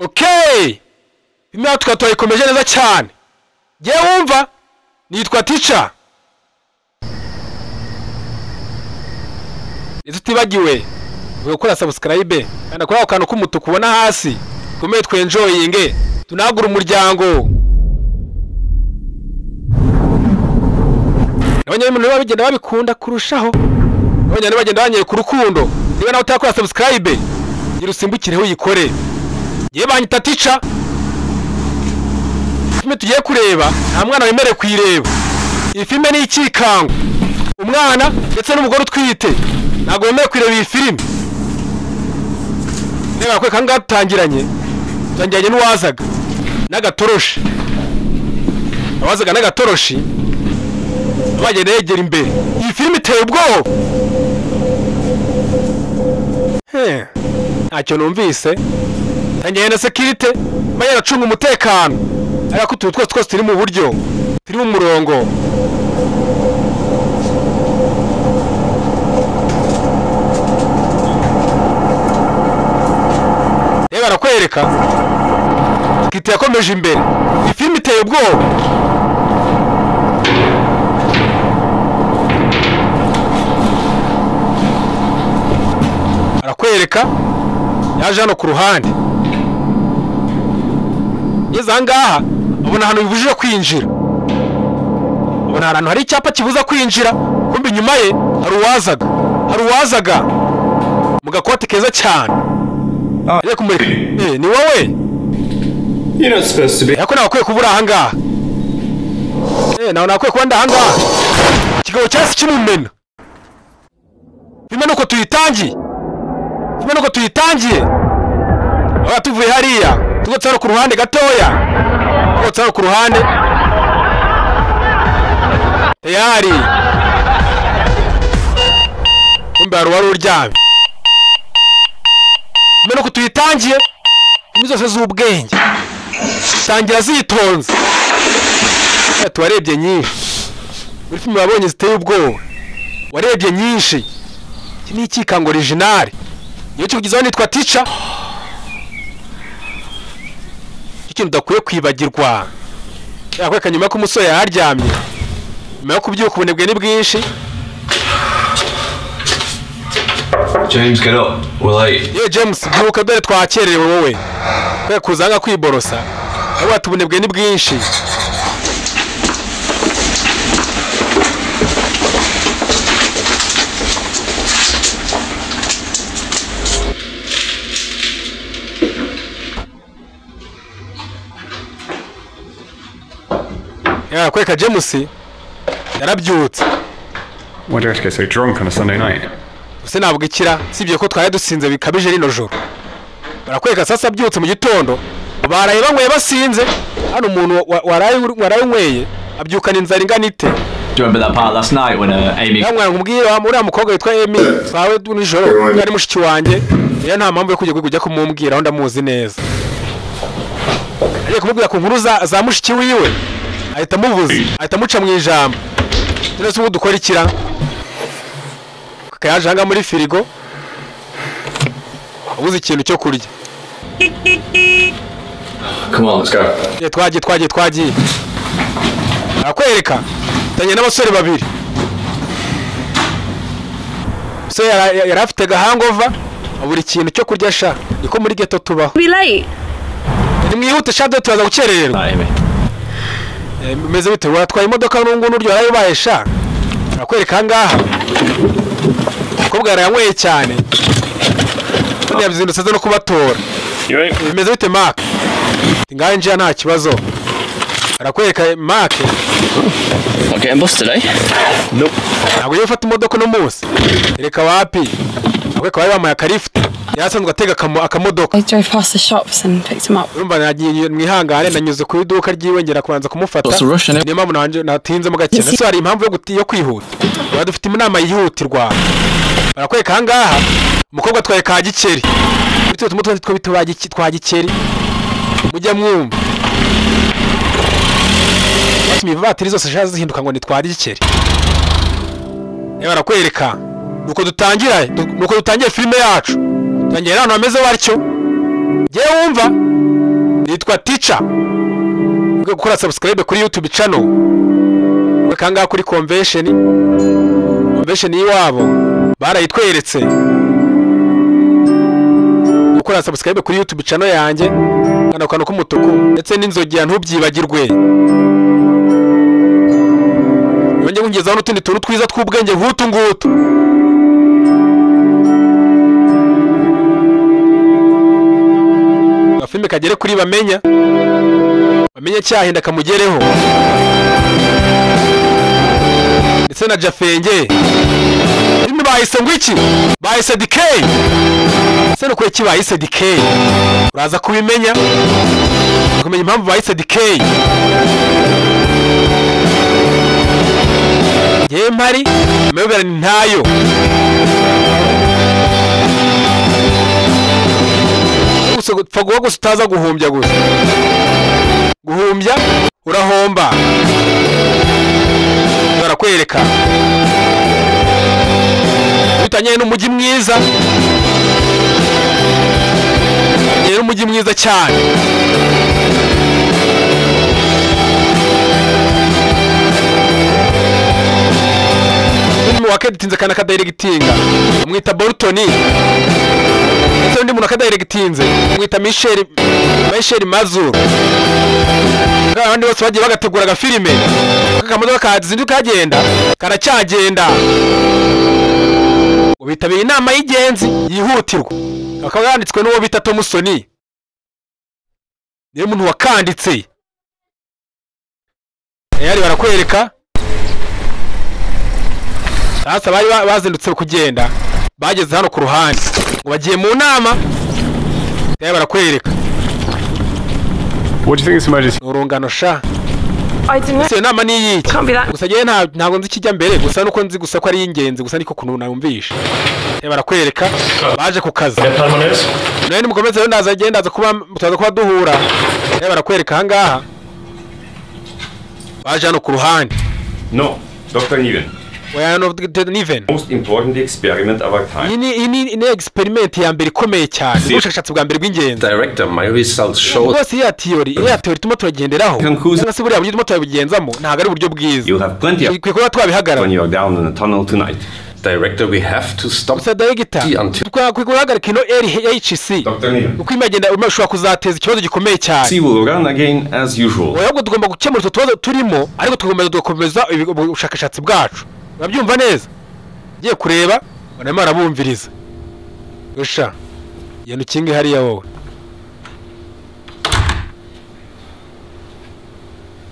Okay, imyaka tukatwayikomeje neza cyane. Ngiye wumva nitwa Teacher. Tutibagiwe gukora subscribe kandi akora akantu k'umutuku ubona hasi. Komeye twenjoyinge tunagura umuryango. Abanyamurimo babigenda babikunda kurushaho. Abanyane bagenda banyeye ku rukundo. Niba nawe utakora subscribe gira usimbukireho uyikore. Ngiye banyita Teacher. Filme tugiye kureba nta mwana wemerewe kuyireba. Iyi filme ni ikikango. Umwana ndetse n'umugore utwite ntago wemerewe kuyireba iyi filme. Niba kwe kanga tutangiranye n'uwazaga n'agatoroshi. Awazaga n'agatoroshi bagenda yegera imbere. Iyi filme iteye ubwoba. Ntacyo numvise. Tangiye na security maya racunga umutekano. Ariko twose turi mu buryo, turi mu murongo. Reba arakwereka security yakomeje imbere. Iyi filme iteye ubwoba. Arakwereka yaje hano ku ruhande. Yeza ngaha abona hano bibujije kwinjira. Abona ahantu hari icyapa kibuza kwinjira. Kumbe inyuma ye hari uwazaga mu gakote keza cyane. Aje kumurika. Ni wowe? You're not supposed to be. Yako nakwiye kubura aha ngaha. Nawe nakwiye kuba ndaha ngaha. Kigabo cyasi kimumena. Filme nuko tuyitangiye. Aba tuvuye hariya. Tugotsara ku ruhande gatoya. Tugotsara ku ruhande. Tayari. Kumbe wari uryamye. Mbona ko tuyitangiye. Imizose z'ubwenge. Tangira zitonze. Tuwarebye nyinshi. Muri filme wabonye ziteye ubwoba. Warebye nyinshi. Iki ni ikikango original. Iyo kivugizaho nitwa Teacher. Ikintu udakwiye kwibagirwa. Yakweka nyuma ko umusore yaharyamye. Nyuma yo kubyuka ubunebwe ni bwinshi. James, get up. We're late. James, byuka dore twakererewe wowe. Kwe kuzanga kwiborosa. Abo atubunebwe ni bwinshi. Kweka James yarabyutse. Why do you have to get so drunk on a Sunday night? Use nabwo ikira sibye ko twari dusinze bikabije rino joro. Barakweka sasa abyutse mu gitondo baraye banyweye basinze. Hano umuntu waraye unyweye abyukana inzara ingana ite. Do you remember that part last night when Amy... Yamwana kumbwira muri amukobwa witwa Amy twawe nijoro yari mushiki wanjye. Iyo nta mpamvu yo kujya kumumbwira aho ndamuzi neza. Agiye kumubwira ku nkuru za mushiki wiwe. Ahita muvuze, ahita muca mu ijambo. Nese ubu dukora ikira. Kayaje hanga muri firigo. Ubuze ikintu cyo kurya. Come on, let's go. Twagiye. Akwereka. Tanye n'abasore babiri. Se yarafite hangover, aburi ikintu cyo kurya sha. Niko muri ghetto tubaho. Be late. Ni mwihute shade tuzaza gukerererwa. Meze bite watwaye imodoka n'ungu n'uryo yarayibaye sha. Akwereka ngaha. Kobwa yaranyweye cyane. None yabyindutse no kubatora. Meze bite Mark? Ngaho nje nta kibazo. Arakwereka Mark. Okay, I'm busted today. Nope. Ntabwo yifata imodoka no munsi. Reka wapi? Akwereka bari bamaye akarift. Yasanzwe atega akamodoka. I drove past the shops and picked him up. Urumva nagiye mwihangane nanyuze ku iduka ry'iwengera kubanza kumufata. Niyo mpamvu nanje natinze mu gakene. Ese hari impamvu yo kwihuta. Badufite inama yihutirwa. Barakweka hangaha umukobwa twaye ka gikeri. Muri twe tumutwe twa gikeri. Mujya mwumva. Batimi batiri zose shaza zihinduka ngo nitwari gikeri. Barakwereka nuko dutangiye filime yacu. Tangira hano ameze batyo. Je wumva nitwa Teacher. Gukora subscribe kuri YouTube channel. Bakanga kuri convention y'iwabo barayitweretse. Gukora subscribe kuri YouTube channel yanjye kana kano k'umutuku ndetse n'inzogera ntubyibagirwe. Yonge kungezaho n'utundi tuntu twiza tw'ubwenge nk'utu ngutu. Filime kagere kuri bamenye cyahinda kamugereho ndetse na Jafenge filime bahise ngwiki bahise DK se no kweki bahise DK uraza kubimenya kumenya impamvu bahise DK ye mpari mebera ntayo faguwa gusa utaza guhumbya gusa guhumbya urahomba barakwereka bitanye n'umujyi mwiza yera umujyi mwiza cyane mu wakeditinze kana kadirectinga amwita Boltoni ndetse undi muntu akadirectinze amwita Michel Mazur abandi bose bagiye bagategura agafilime kakamodoka kazinduka kagenda karacyagenda ubitabiye inama y'ingenzi yihutirwa akaba yanditswe n'uwo bita Thompson niyo muntu wakanditse yari barakwereka sasa bari bazindutse kugenda bageze hano ku ruhande ngo bagiye mu nama yari barakwereka. What do you think is emergency? Urungano sha I don't know. Se nama ni yiki Can't be that. gusa giye ntago nzi kijya mbere gusa nuko nzi gusa ko ari ingenzi gusa niko kuntu nayumvisha yari barakwereka baje ku kazi none mukomeze rero ndaza agenda kuba duhura yari barakwereka hangaha baje hano ku ruhande. No, Dr. Niven. Niven. Most important experiment of our time. Ini experiment ya mbere ikomeye cyane. Ubushakashatsi bwa mbere bw'ingenzi. Director, my results show. Bose ya theory tuma turagenderaho. Nasi buriya buryo tuma turabigenzamo ntago ari buryo bwiza. You have plenty of kwiko twabihagarara. When you are down in the tunnel tonight. Director, we have to stop. So director, kwiko hagarika ino LHC. Dr. Niven. Uko imagenda umashobora kuzateza ikibazo gikomeye cyane. See, we'll run again as usual. Oyabwo tugomba gukemura utubazo turimo ariko tugakomeza ubushakashatsi bwacu. Babyumva neza giye kureba banama arabumviriza gusha yenu kingi hariya wowe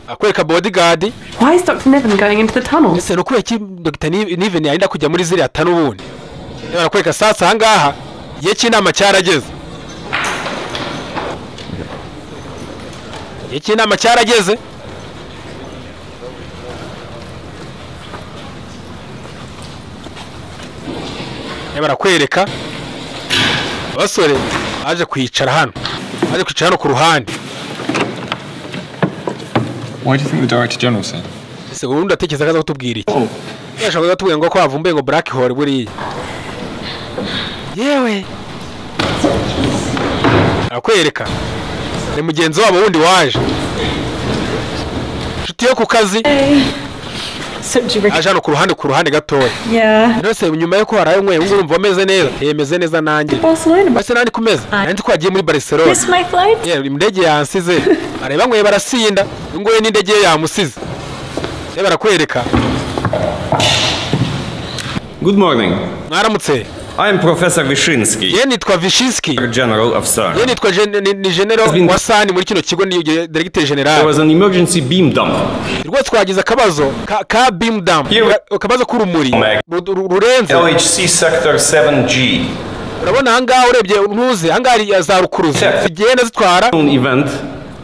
akwereka bodyguard. Why is Dr. Niven going into the tunnel? Ese no kuba ki Dr. Niven yarinda kujya muri ziriya tanubundi barakwereka sasa hangaha ye kinama cyarageze barakwereka abasore baje kwicara hano ku ruhande. Why do you think the Director General said? Ese ubundi atekereza kaza kutubwira iki? Yashakaga kutubwira ngo ko bavumbuye ngo black hole buriya. Yewe akwereka ni mugenzi wabo wundi waje nshuti yo ku kazi aje hano ku ruhande gatoya. Nose nyuma yo ko harayo nkwe ngo urumva ameze neza yemeze neza nanjye base nandi kumeza nandi twagiye muri Barcelona. Indege yansize areba nkwe barasinda ngo we n'indege yamusize barakwereka. Good morning. Mwaramutse. I am Professor Vishinsky. Ye nitwa Vishinsky. General of CERN. Ye nitwa General wa CERN muri kino kigo ni Director General. There was an emergency beam dump. Rwo twagize akabazo ka beam dump. Akabazo k'urumuri rurenze. LHC sector 7G. Urabona hangaha urebye ntuze hangaha za rukuruzi zigenda zitwara event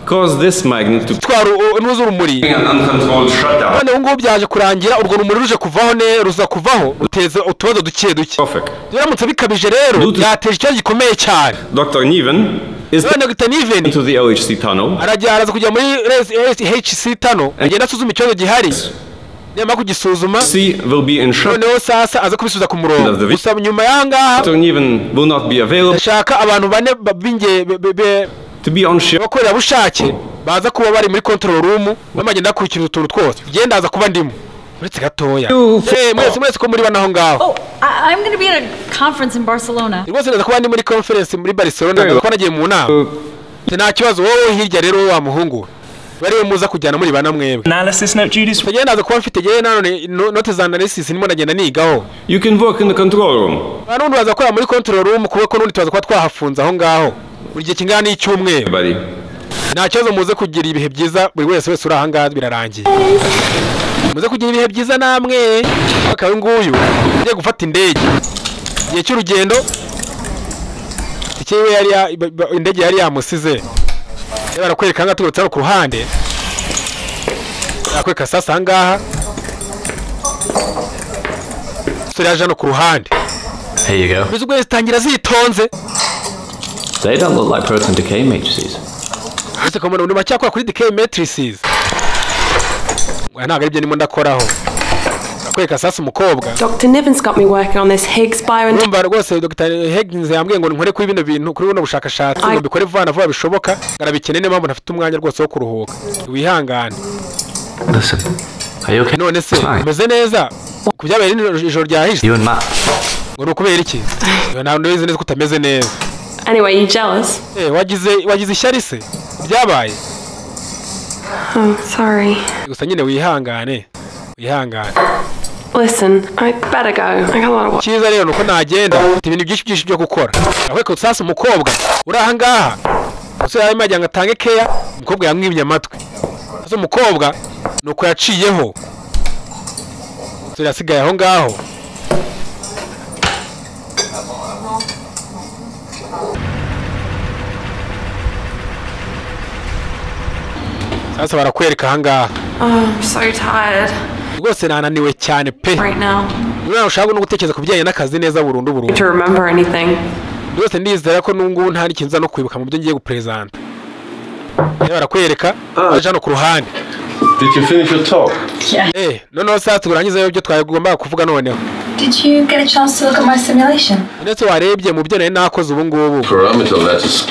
caused this magnitude twara ntuze urumuri. an uncontrolled shutdown. None ngo byaje kurangira urwo rumuri ruje kuvaho ruza kuvaho ruteza utubazo duke. Perfect. Biramutse bikabije rero yateje ikibazo gikomeye cyane. Dr. Niven is Dr. Niven into the LHC tunnel. Araza kujya muri LHC tunnel agenda asuzuma ikibazo gihari. Nema kugisuzuma will be in shut. Noneho sasa aza kubisubiza ku murongo. Gusa nyuma yangaha Dr. Niven will not be available. Ndashaka abantu bane to be on shift. abakorerabushake baza kuba bari muri control room bamagenda bakurikira utuntu twose genda aza kuba ndimo uretse gatoya mwese ko muri banaho ngaho. Oh, I'm going to be at a conference in Barcelona. rwose naza kuba ndi muri conference muri Barcelona ko nagiye mu nama. nta kibazo wowe hirya rero wa muhungu bari muza kujyana muri bana mwebwe. Analysis note duties. Tugenda naza kuba mfite gihe none note za analysis nimo ndagenda nigaho. You can work in the control room. Barundi baza kora muri control room kuko nundi tubaza kuba twahafunza aho ngaho. Buri gihe kingana n'icyumweru. Bari. Nta kibazo muze kugira ibihe byiza buri wese uri aha ngaha birarangiye. Muze kugira ibihe byiza namwe. Akawe nguyu ngiye gufata indege. Igihe cy'urugendo ikiwe yari indege yari yamusize. Barakwereka nga turutse ku ruhande. Barakwereka sasa ngaha. Sura yaje no ku ruhande. Here you go. Bizugwe zitangira zitonze. They don't look like proton decay matrices. Ese ko umuntu bacyakora kuri decay matrices. Ntabwo ari byo ndimo ndakoraho. Barakwereka sasa umukobwa. Dr. Niven's got me working on this Higgs bio. Urumva rwose Dr. Higgins yambwiye ngo nkore kuri bino bintu kuri buno bushakashatsi ngo bikore vuba bishoboka ngarabikeneye niyo mpamvu ntafite umwanya rwose wo kuruhuka. Wihangane. Listen, are you okay? None se umeze neza kubyabaye ijoro ryahise. You and Matt. Ngo ukubera iki? Nta ndoze neza kutameze neza. Anyway, you jealous? Wagize ishyari se byabaye. Oh, sorry. Gusa nyine wihangane. Listen, I better go. I got a lot of work. Cyiza rero nuko nagenda ufite ibintu byinshi byo gukora. Ahubwo sasa umukobwa uri aha ngaha. Usura arimo ajya ngatange care, umukobwa yamwimye amatwi. Sasa umukobwa nuko yaciyeho. Usura asigaye aho ngaho. Sasa barakwereka aha ngaha. Oh, I'm so tired. Rwose nananiwe cyane pe. Right now. Niba ushaka no gutekereza kubijyanye n'akazi neza burundu. To remember anything. Rwose ndizera ko nungu nta n'ikinza no kwibuka mu byo ngiye gupresenta. Barakwereka aje no ku ruhande. Did you finish your talk? Yeah. Noneho sasa turangiza ibyo twagomba kuvuga noneho. Did you get a chance to look at my simulation? Ndetse warebye mu byo nari nakoze ubu ngubu. Parameter letters.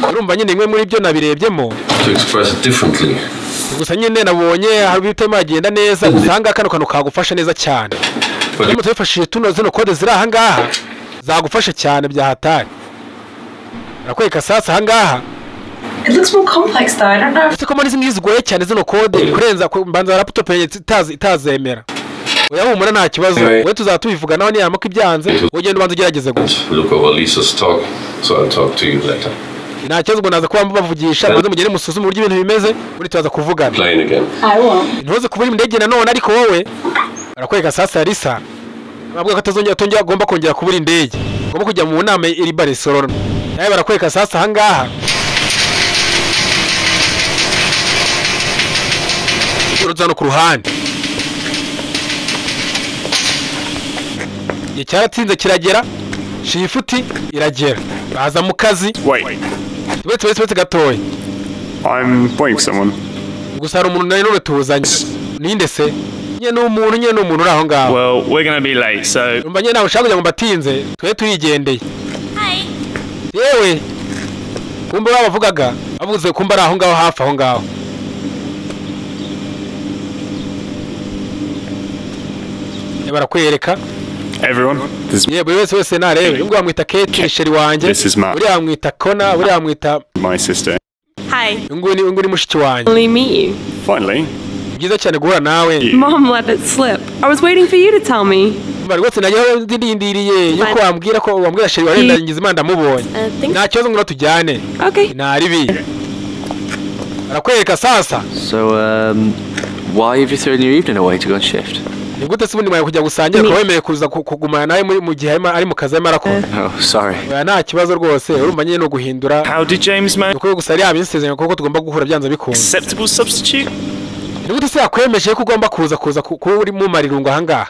Urumva nyine imwe muri byo nabirebyemo. To express it differently. Gusa nyine nabonye hari bitema agenda neza usanga kano kagufasha neza cyane. Niba tubifashije zino kode ziri aha ngaha zagufasha cyane bya hatari. Barakwereka sasa aha ngaha. It looks more complex though. I don't know. Ese ko muri zimwe zigoye cyane zino kode kurenza mbanza laptop itazemera. Oya humura nta kibazo. We tuzatubivuga naho niyama ko ibyanze ugenda ubanza ugerageze gusa. Look over Lisa's talk, so I'll talk to you later. Nta kibazo naza kuba bavugisha maze mugere musuzume uburyo ibintu bimeze muri tuzaza kuvugana. Playing again. I won't. Ntuze kuba uri ndege nanone ariko wowe barakwereka sasa Lisa. Babwo katazongera agomba kongera kubura indege. Agomba kujya mu nama iri Barcelona. Naye barakwereka sasa aha ngaha. Uruzano ku ruhande. Icyaratinze kiragera. Shifuti iragera. Baza mu kazi. Wait. Wetse gatoya. I'm waiting for someone. Gusa hari umuntu nari none tuzanye. Ninde se? Nye n'umuntu uri aho ngaho. Well, we're going to be late, so... Umva nye nawe ushaka kugira ngo mbatinze, twe turigendeye. Hi. Yewe. Kumbe bavugaga, bavuze kumba ari aho ngaho hafi aho ngaho. Barakwereka. Everyone, this Ye buri wese narebe. Ubwo bamwita Kate sheri wanje. This is Matt. Uri bamwita Kona, uri bamwita my sister. Hi. Nguni mushiki wanje. Only meet you. Finally. Byiza cyane guhura nawe. Mom let it slip. I was waiting for you to tell me. Bari wese nagiye ndindiriye yuko wambwira sheri warenda ngize Imana ndamubonye. Nta kibazo ngo tujyane. Okay. Naribi. Barakwereka sasa. So, why have you thrown your evening away to go on shift? Nigute se ubundi mwaye kujya gusangira ko wemeye kuza kugumana nawe mu gihe ari mu kazi arakora. Oh, sorry. Nta kibazo rwose urumva nyine no guhindura. How did James manage? Uko gusa ari abisezeranye kuko tugomba guhura byanza bikunze. Acceptable substitute? Nigute se yakwemeje ko ugomba kuza kuba uri mu marirungo aha ngaha.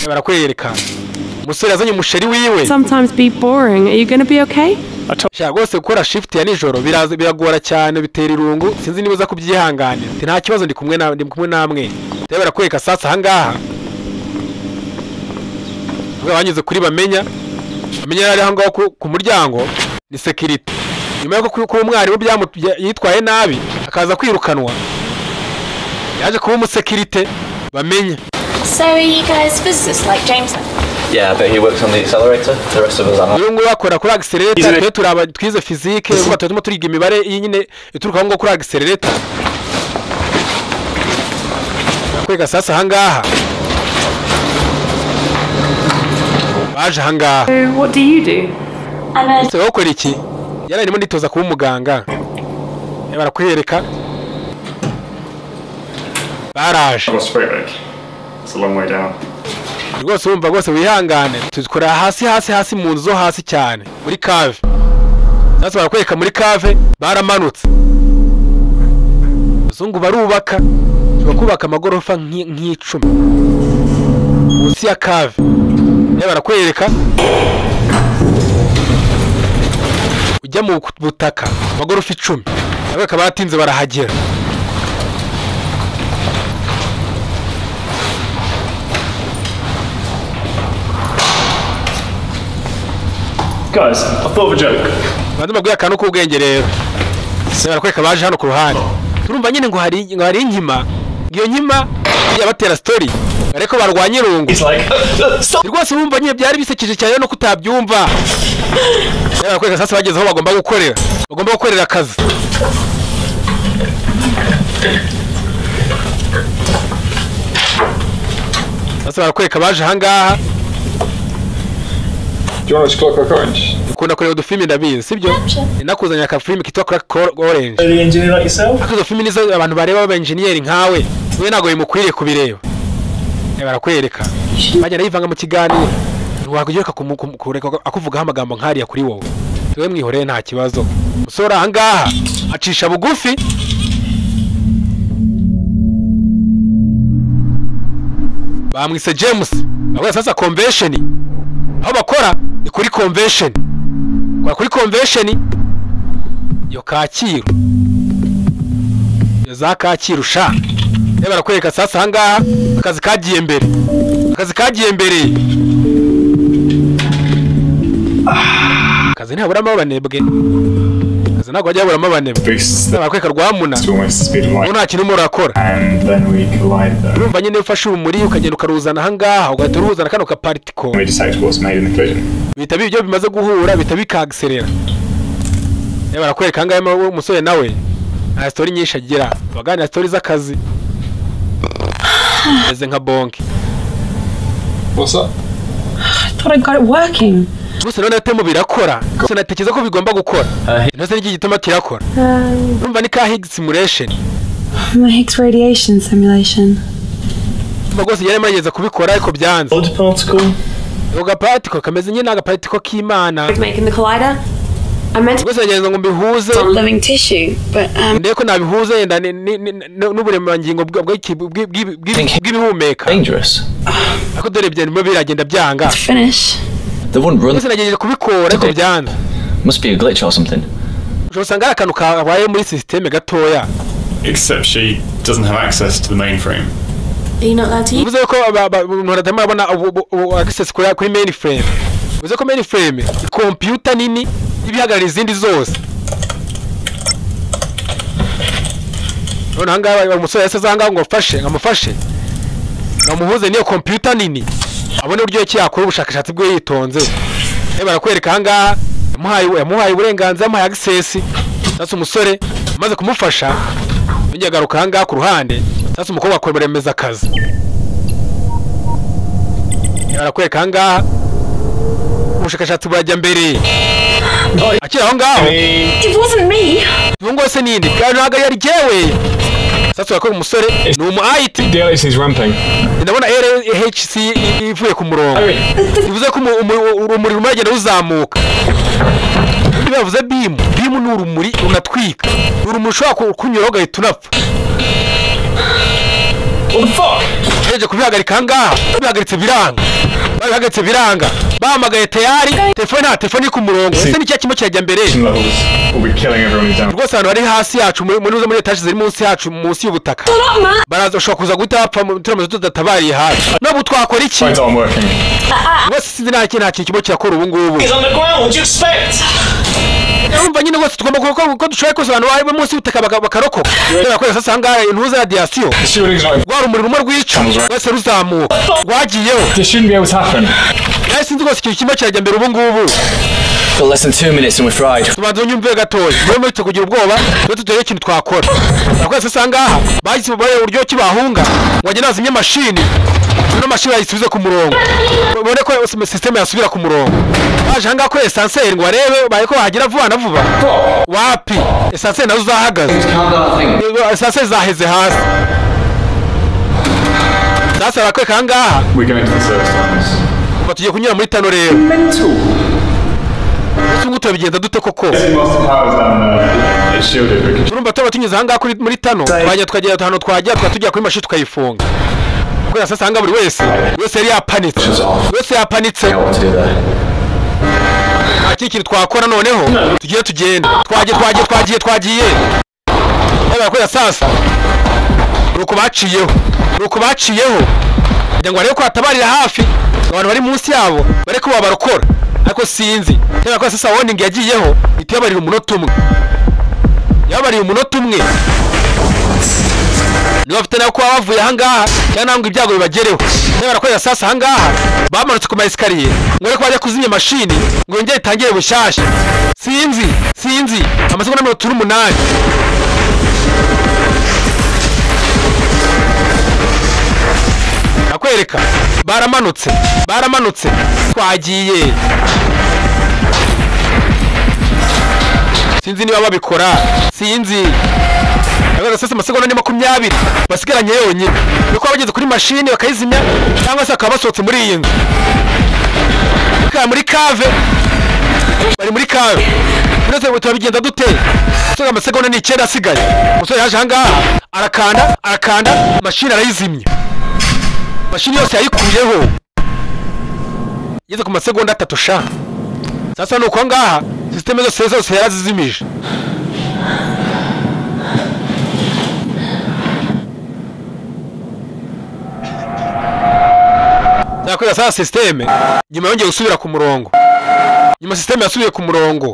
Barakwereka. Umusore azanye umusheri wiwe. Sometimes be boring. Are you going to be okay? Sha rwose gukora shift ya nijoro biragora cyane bitera irungu sinzi niba uza kubyihanganira. Nta kibazo ndi kumwe namwe. Barakwereka sasa aha ngaha. Banyuze kuri bamenya ari aho ngaho ku muryango ni security. nyuma yo kuba umwarimu yitwaye nabi akaza kwirukanwa yaje kuba umusekirite bamenye. So are you guys physicists like James? Yeah, but he works on the accelerator. The rest of us are not. uyu nguyu akora kuri accelerator, twe turaba twize physique ubwo turimo turiga imibare iyi nyine ituruka ngo kuri accelerator. Kwega sasa hangaha baje hangaha. So what do you do? I'm a Se bakora iki? Yari arimo nitoza kuba umuganga. Barakwereka baraje. Atmospheric. It's a long way down. Rwose wumva rwose wihangane tuzikora hasi mu nzu zo hasi cyane muri cave. Sasa barakwereka muri cave baramanutse. Zungu barubaka bakubaka amagorofa nk'icumi munsi ya cave. Barakwereka ujya mu butaka amagorofa 10 abaka batinze barahagera. Guys, I thought of a joke. Bandi bagwiye akantu k'ubwenge rero. Barakwereka baje hano ku ruhande. Turumva nyine ngo hari inkima. Iyo nkima yabatera story. Ariko barwanye rungu. He's like, stop! Rwose wumva nyine byari bisekeje cyane no kutabyumva. Barakwereka sasa bageze aho bagomba gukorera. Bagomba gukorera akazi. Sasa barakwereka baje hangaha. Do you want to Clockwork Orange? Ukunda kureba udufilimi ndabizi sibyo? Ninakuzanya aka film kitwa Clockwork Orange. Are you an engineer like yourself? Izo filimi nizo abantu bareba baba engineer nkawe. Wewe nago bimukwiriye kubireba. Barakwereka. Bajya nayivanga mu kiganiro. Ntiwakugireka kureka akuvugaho amagambo nkariya kuri wowe. Wewe mwihoreye nta kibazo. Musora hangaha acisha bugufi. Bamwise James. Abwo sasa convention. Aho bakora ni kuri convention. Kwa kuri convention yo Kacyiru. Yo za Kacyiru sha. Barakwereka sasa hangaha akazi kagiye mbere. Akazi kagiye mbere. Akazi ntabura amabanebwe. Akazi ntabwo ajya abura amabanebwe. Boosts the Barakwereka rwamuna. to almost the speed of light. Nta kintu murakora. And then we collide them. Urumva nyine ufashe umuri ukagenda ukaruzana hangaha ugahita uruzana kano ka particle. We detect what's made in the collision. Bita bibyo bimaze guhura bita bikagserera. Barakwereka hangaha umusore nawe nta story nyinshi agira. Baganira story z'akazi. Eze nka bonke. What's up? I thought I got it working. Gusa none atemo birakora. Gusa natekereza ko bigomba gukora. Ntose n'iki gituma kirakora. Urumva ni ka Higgs simulation. My Higgs radiation simulation. Bagose yari marigeze kubikora ariko byanze. Odd particle? Uga particle kameze nyine aga particle k'Imana. Making the collider? I meant to Gusa nageze ngo mbihuze. On living tissue, but Ndeko nabihuze yenda n'uburemangingo bw'ibihumeka. Dangerous. Ako dore byarimo biragenda byanga. finish. They wouldn't run. Gusa nageze kubikora ariko byanze. Must be a glitch or something. Usanga akantu kabaye muri system gatoya. Except she doesn't have access to the mainframe. Are you not allowed to use? Uvuze ko umuntu atamabona access kuri mainframe. Uvuze ko mainframe computer nini ibihagarara izindi zose. None hangaha umusore yase zanga ngo nkamufashe. Namuhuze niyo computer nini. Abone uburyo ki yakora ubushakashatsi bwe yitonze. Barakwereka hangaha yamuhaye uburenganzira yamuhaye access. Sasa umusore amaze kumufasha njye garuka hangaha ku ruhande. Sasa umukobwa akoremeza akazi. Barakwereka hangaha ubushakashatsi bwajya mbere. Akira aho ngaho. It wasn't me. Ngo se ninde? Ntago yari jewe. Sasa yakora umusore ni umu IT. DLHC is ramping. Ndabona LHC ivuye ku murongo. Bivuze ko urumuri rumagenda ruzamuka. Undi bavuze beam ni urumuri runatwika. Urumuri ushobora kunyura ugahita unapfa. What the fuck? Eje kubihagarika hangaha bihagaritse biranga. bari hagetse biranga bahamagaye tayari telefone ku murongo ese ni cya kimwe cyajya mbere rwose abantu bari hasi yacu muri etaje ziri munsi yacu munsi y'ubutaka baraza ushobora kuza guhita bapfa turamaze tudatabariye hafi n'ubu twakora iki rwose sinzi nta kintu kimwe kirakora ubu ngubu urumva nyine rwose tugomba ko dushoboye kose abantu bari munsi y'ubutaka bakarokoka kubera sasa ahangaha intuza radiation rwari umuriro rumwe rwica rwose ruzamuka rwagiyeho sinzi rwose ikintu kimwe cyajya mbere ubu ngubu. Got less than 2 minutes and we're fried. Tubanza unyumve gatoya niyo muri kugira ubwoba rero tugiye ikintu twakora nakora sasa ngaha bahise uburyo kibahunga waje nazimye mashini no mashini yisubize ku murongo ubone ko system yasubira ku murongo baje hanga ko essentiel ngo arebe baye ko hagira vuba na vuba wapi essentiel nazo zahagaze essentiel zaheze hasi sasa bakweka hangaha We're going to the service lines. batugiye kunyura muri tano rero Sungu tubigenda dute koko urumva tuba tunyuze hangaha muri tano twagera hano twajya tujya kuri mashini tukayifunga kuko sasa hanga buri wese yari yapanitse iki kintu twakora noneho tugiye tugenda twagiye ko sasa nuko baciyeho kugira ngo arebe ko hatabarira hafi abantu bari munsi yabo bareko babarokora ariko sinzi cyangwa ko sasa warning yagiyeho itiyabarira umunota umwe niba bafite nako bavuye hangaha cyangwa ngo ibyago bibagereho cyangwa ko sasa hangaha bamanutse ku maesikariye ngo ariko bajya kuzimya mashini ngo yongere itangire bushyashya sinzi amasegonda 8 akwereka baramanutse twagiye sinzi niba babikora Agora sasa amasegonda ni 20 basigaranye yonyine nuko bageze kuri mashini bakayizimya cyangwa se akabasohotse muri iyi nzu muri cave bari muri cave uretse tubigenda dute soga amasegonda ni 9 asigaye umusore yaje hangaha arakanda mashini arayizimya mashini yose yayikuyeho yeze ku masegonda 3 sha sasa nuko ngaha system zose yarazizimije Nakora sasa system nyuma yongeye gusubira ku murongo system yasubiye ku murongo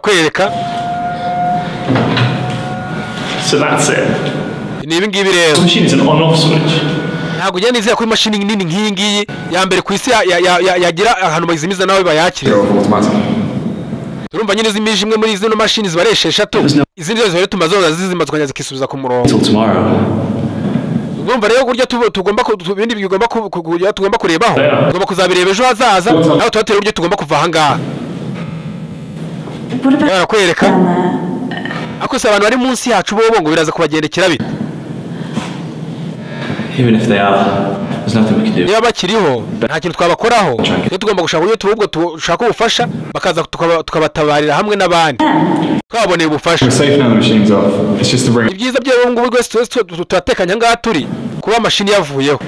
kwereka So that's it. ni ibi ngibi rero The machine is an on-off switch. ntabwo ujya nizera ko imashini nini nk'iyi ngiyi ya mbere ku isi yagira ahantu bayizimiza nawe bayakire turumva nyine zimije imwe muri zino mashini zibareshe 3 izindi zose tumaze zizima tukanya zikisubiza ku murongo urumva rero kurya tugomba ibindi bigomba kujya tugomba kurebaho tugomba kuzabireba ejo hazaza naho tubatera uburyo tugomba kuva hangaha kwereka ako se abantu bari munsi yacu bo ngo biraza kubagendekera bite Even if they are, there's nothing we can do. niba bakiriho nta kintu twabakoraho rero tugomba gushaka uburyo tubwo tushaka ubufasha bakaza tukabatabarira hamwe n'abandi twaboneye ubufasha We're safe now, the machine's off. It's just the ring. ibyiza byo ngo rwose turatekanya ngaha turi kuba mashini yavuyeho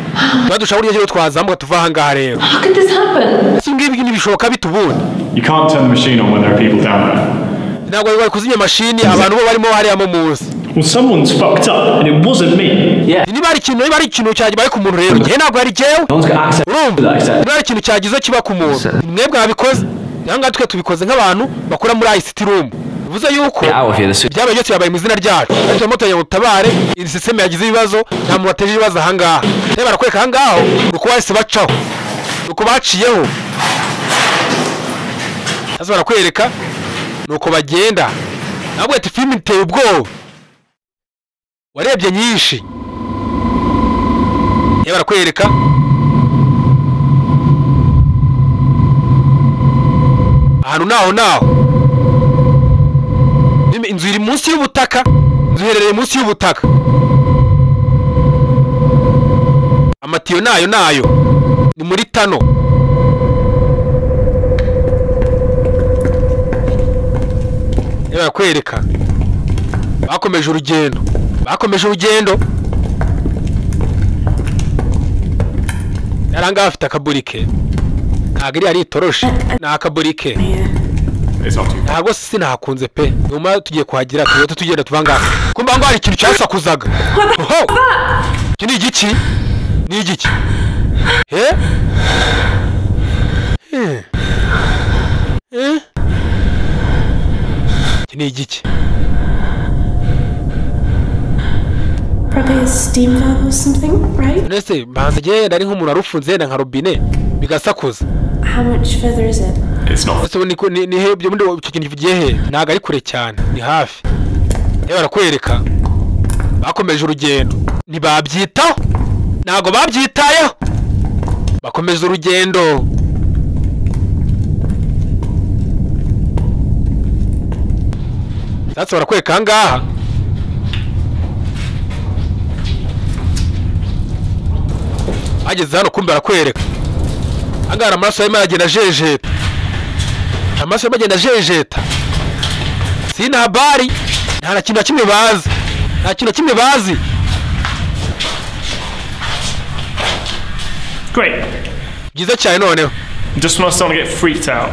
badushaka uburyo rero twazamuka tuva hangaha rero How could this happen? singibi ntibishoboka bitubundi You can't turn the machine on when there are people down there. ntabwo bari kuzimya mashini abantu bo barimo hariya mu munsi Well, someone's fucked up, and it wasn't me. niba ari ikintu cyagiye ku muntu rero njye ntabwo ari jewe No one's got access to that except. niba ari ikintu cyagize kiba ku muntu mwebwe babikoze cyangwa twe tubikoze nk'abantu bakora muri ICT room bivuze yuko Get out of here, the suit. byabaye byose yabaye mu izina ryacu ariko moto ya utabare iyi system yagize ibibazo nta muntu wateje ibibazo ahangaha reba barakwereka ahangaho uko bahise bacaho uko baciyeho sasa barakwereka nuko bagenda nabwo ati film iteye ubwoba warebye nyinshi reba barakwereka ahantu naho inzu iri munsi y'ubutaka duherereye munsi y'ubutaka amatiyo nayo ni muri tano kwereka bakomeje urugendo yaranga afite akaburike kagiri ari itoroshi na akaburike ntabwo sinahakunze pe nyuma tugiye kuhagira tuyote tugenda tuvanga kumba ngo hari ikintu cyasakuzaga oho kini igiki ni igiki kini igiki Probably a steam valve or something, right? nese mbanze genda ari nk'umuntu arufunze nka robine bigasakuza. How much further is it? It's not. Ese ni hebye muri icyo kintu kigiye he ntago ari kure cyane ni hafi. Barakwereka bakomeje urugendo ntibabyitaho ntago babyitayeho bakomeza urugendo. Sasa barakwereka ngaha ageze hano kumbe barakwereka angara amaraso yarimo aragenda jejeta amaraso yarimo agenda jejeta sina habari nta kintu kimwe bazi nta kintu kimwe bazi. Great. Byiza cyane noneho Just when I was starting to get freaked out.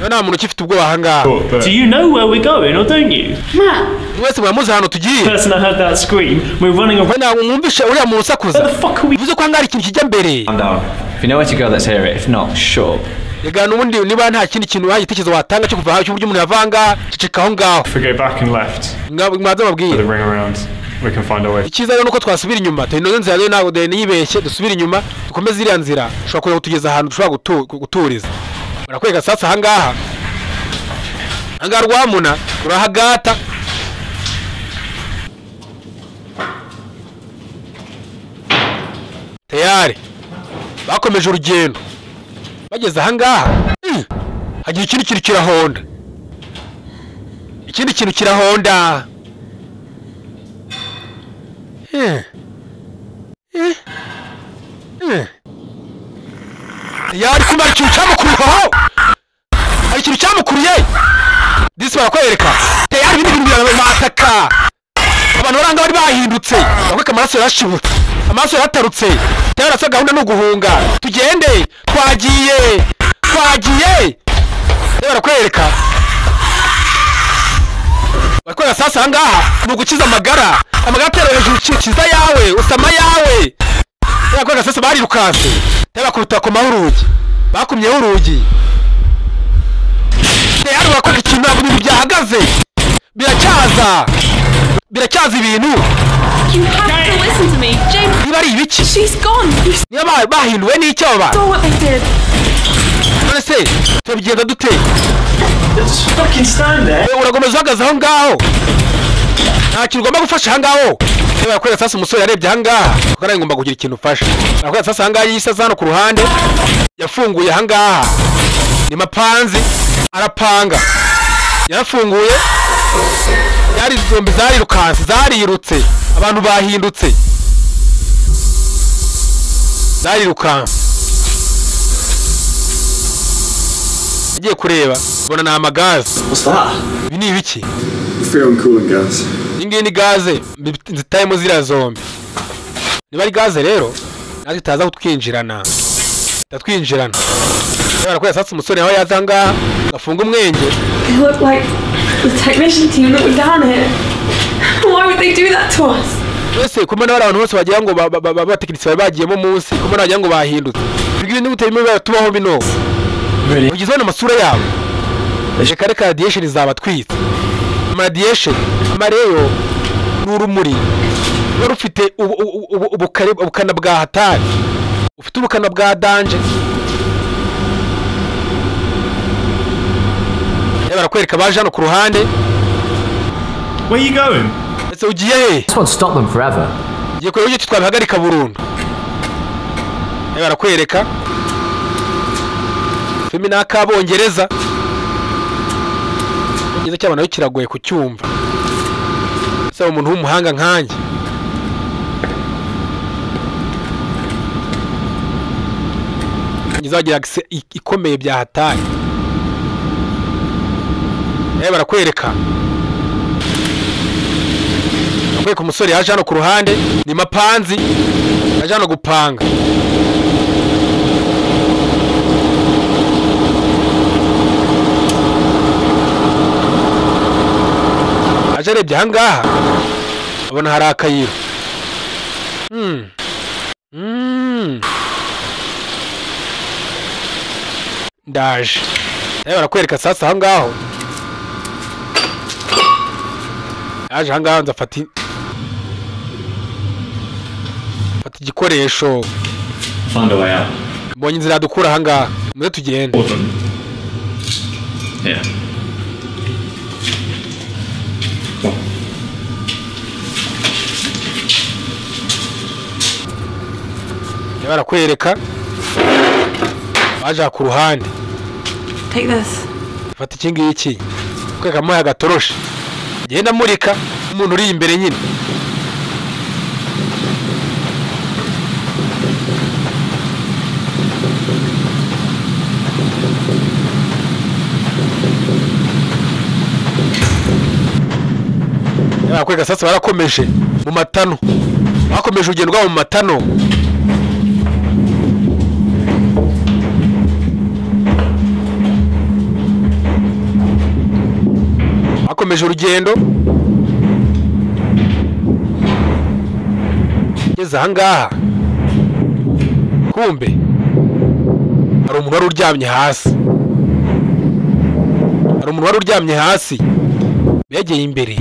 nta muntu ukifite ubwoba aha ngaha. Do you know where we're going, or don't you? Matt! Mwese muramuzi hano tugiye. The person that heard that scream, we're running away. Ntabwo mwumvishe uriya muntu usakuza. Where the fuck are we? Bivuze ko hanga hari ikintu kijya mbere. Calm down. If you know where to go, let's hear it. If not, sure. Yega nubundi niba nta kindi kintu wagitekerezo watanga cyo kuva hafi uburyo umuntu yavanga ceceka aho ngaho. If we go back and left, Mwaza the babwiye. ring around, we can find a way. Ikiza rero nuko twasubira inyuma. Tino nzira rero ntabwo niyibeshye dusubira inyuma dukomeze iriya nzira. Ushobora kuza kutugeza ahantu dushobora guturiza. Barakwega sasa aha ngaha. Anga rwamuna urahagata. Tayari bakomeje urugendo bageze aha ngaha hagira ikindi kintu kirahonda ikindi kintu kirahonda yari kumara ikintu cyamukuriyeho hari ikintu cyamukuriye disi barakwereka tayari ibindi bintu biramataka abantu baranga bari bahindutse bakweka amaraso yarashibutse amaso yaratarutse tayari asa gahunda no guhunga tugende twagiye barakwereka barakwereka sasa aha ngaha ni ugukiza amagara atera hejuru kiza yawe usama yawe barakwereka sasa barirukanse tayari bakubita ku mahurugi bakumyeho urugi tayari barakwereka ikintu ntabwo ibintu byahagaze biracyaza ibintu. You have to listen to me. James, niba ari ibiki she's gone. You niba bahinduwe n'icyo aba saw what they did. none se tubigenda dute Just fucking stand there. uragomeza uhagaze aho ngaho nta kintu ugomba gufasha aha ngaho niba yakwereka sasa umusore yarebye aha ngaha kuko nawe ngomba kugira ikintu ufasha yakwereka sasa aha ngaha yisaza hano ku ruhande yafunguye aha ngaha ni mapanzi arapanga yarafunguye yari zombi zarirukanse zarirutse abantu bahindutse zarirukanse agiye kureba ubona ni amagaze. What's that? Ibi ni ibiki Fuel and coolant gas. iyi ngiyi ni gaze zitayemo ziriya zombi niba ari gaze rero natwe tutaza kutwinjirana barakwereka sasa umusore nawe yaza aha ngaha agafunga umwenge. They look like the technician team that were down here. Why would they do that to us? wese kumbe n'abari abantu bose bagira ngo batekinisi bari bagiyemo munsi kumbe n'abagira ngo bahindutse ibyo ni gute bimwe tubaho bino ugizwe n'amasura yabo reka radiation zabatwitse radiation amareyo n'urumuri ruba rufite ubukana bwa hatari ufite ubukana bwa danje. barakwereka baje hano ku ruhande. Where are you going? ese ugiye he? This won't stop them forever. Ngiye kureba ugiye twabihagarika burundu. Barakwereka filimi n'akabongereza igize cy'abana nayo kiragoye kucyumva saba umuntu w'umuhanga nkanjye. ngizagira access ikomeye bya hatari. Barakwereka barakwereka umusore yaje hano ku ruhande ni mapanzi yaje hano gupanga yaje arebye ahangaha abona hari akayira. Ndaje barakwereka sasa ahangaho. Yaje ahangaha nzafata igikoresho. Find a way out. Mbonye inzira dukura ahangaha. Muze tugende. Yeah. Barakwereka baje ku ruhande. Take this. Fata iki ngiki. Kweka moya gatoroshe. Genda murika umuntu uri imbere nyine. Barakwereka sasa barakomeje mu matano. Bakomeje urugendo rwabo mu matano. Bakomeje urugendo. Ngeze ahangaha. Kumbe hari umuntu wari uryamye hasi. Hari umuntu wari uryamye hasi. Begeye imbere.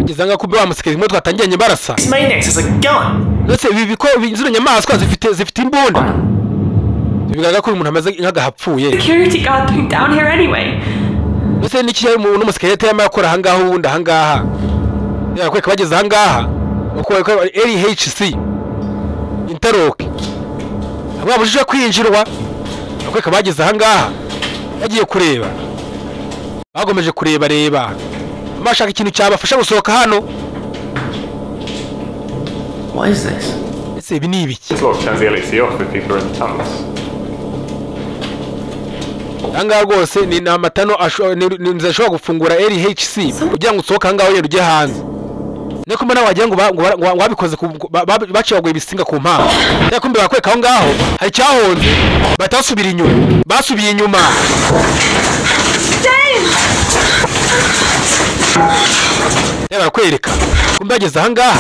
Ngezanga kumbe bamusekeye imwe twatangiranye barasa. His main next is a gun. Ndetse ibi biko inzuro nyamaswa zifite imbunda. Bigaragara ko uyu muntu amaze nk'agahapfuye. Security guard came down here anyway. Ndetse n'iki yari umuntu umusekirite yama yakora ahangaha ubundi ahangaha. Yakweka bageze ahangaha. Uko LHC Interlock. Aba bujije kwinjirwa. Yakweka bageze ahangaha. Yagiye kureba. Bagomeje kureba. Bashaka ikintu cyabafasha gusohoka hano. What is this? Ese ibi ni ibiki? This lock turns the LHC off if people are in the tunnels. Ahangaha rwose ni amatano ashobora gufungura LHC kugira ngo usohoke ahangaha wenda ujye hanze. Niko mbona wagira ngo wabikoze baciye baguye ibisinga ku mpamvu. Ariko mbe bakweka aho ngaho hari cyahonze batasubira inyuma. Basubiye inyuma. Barakwereka kumbe bageze ahangaha.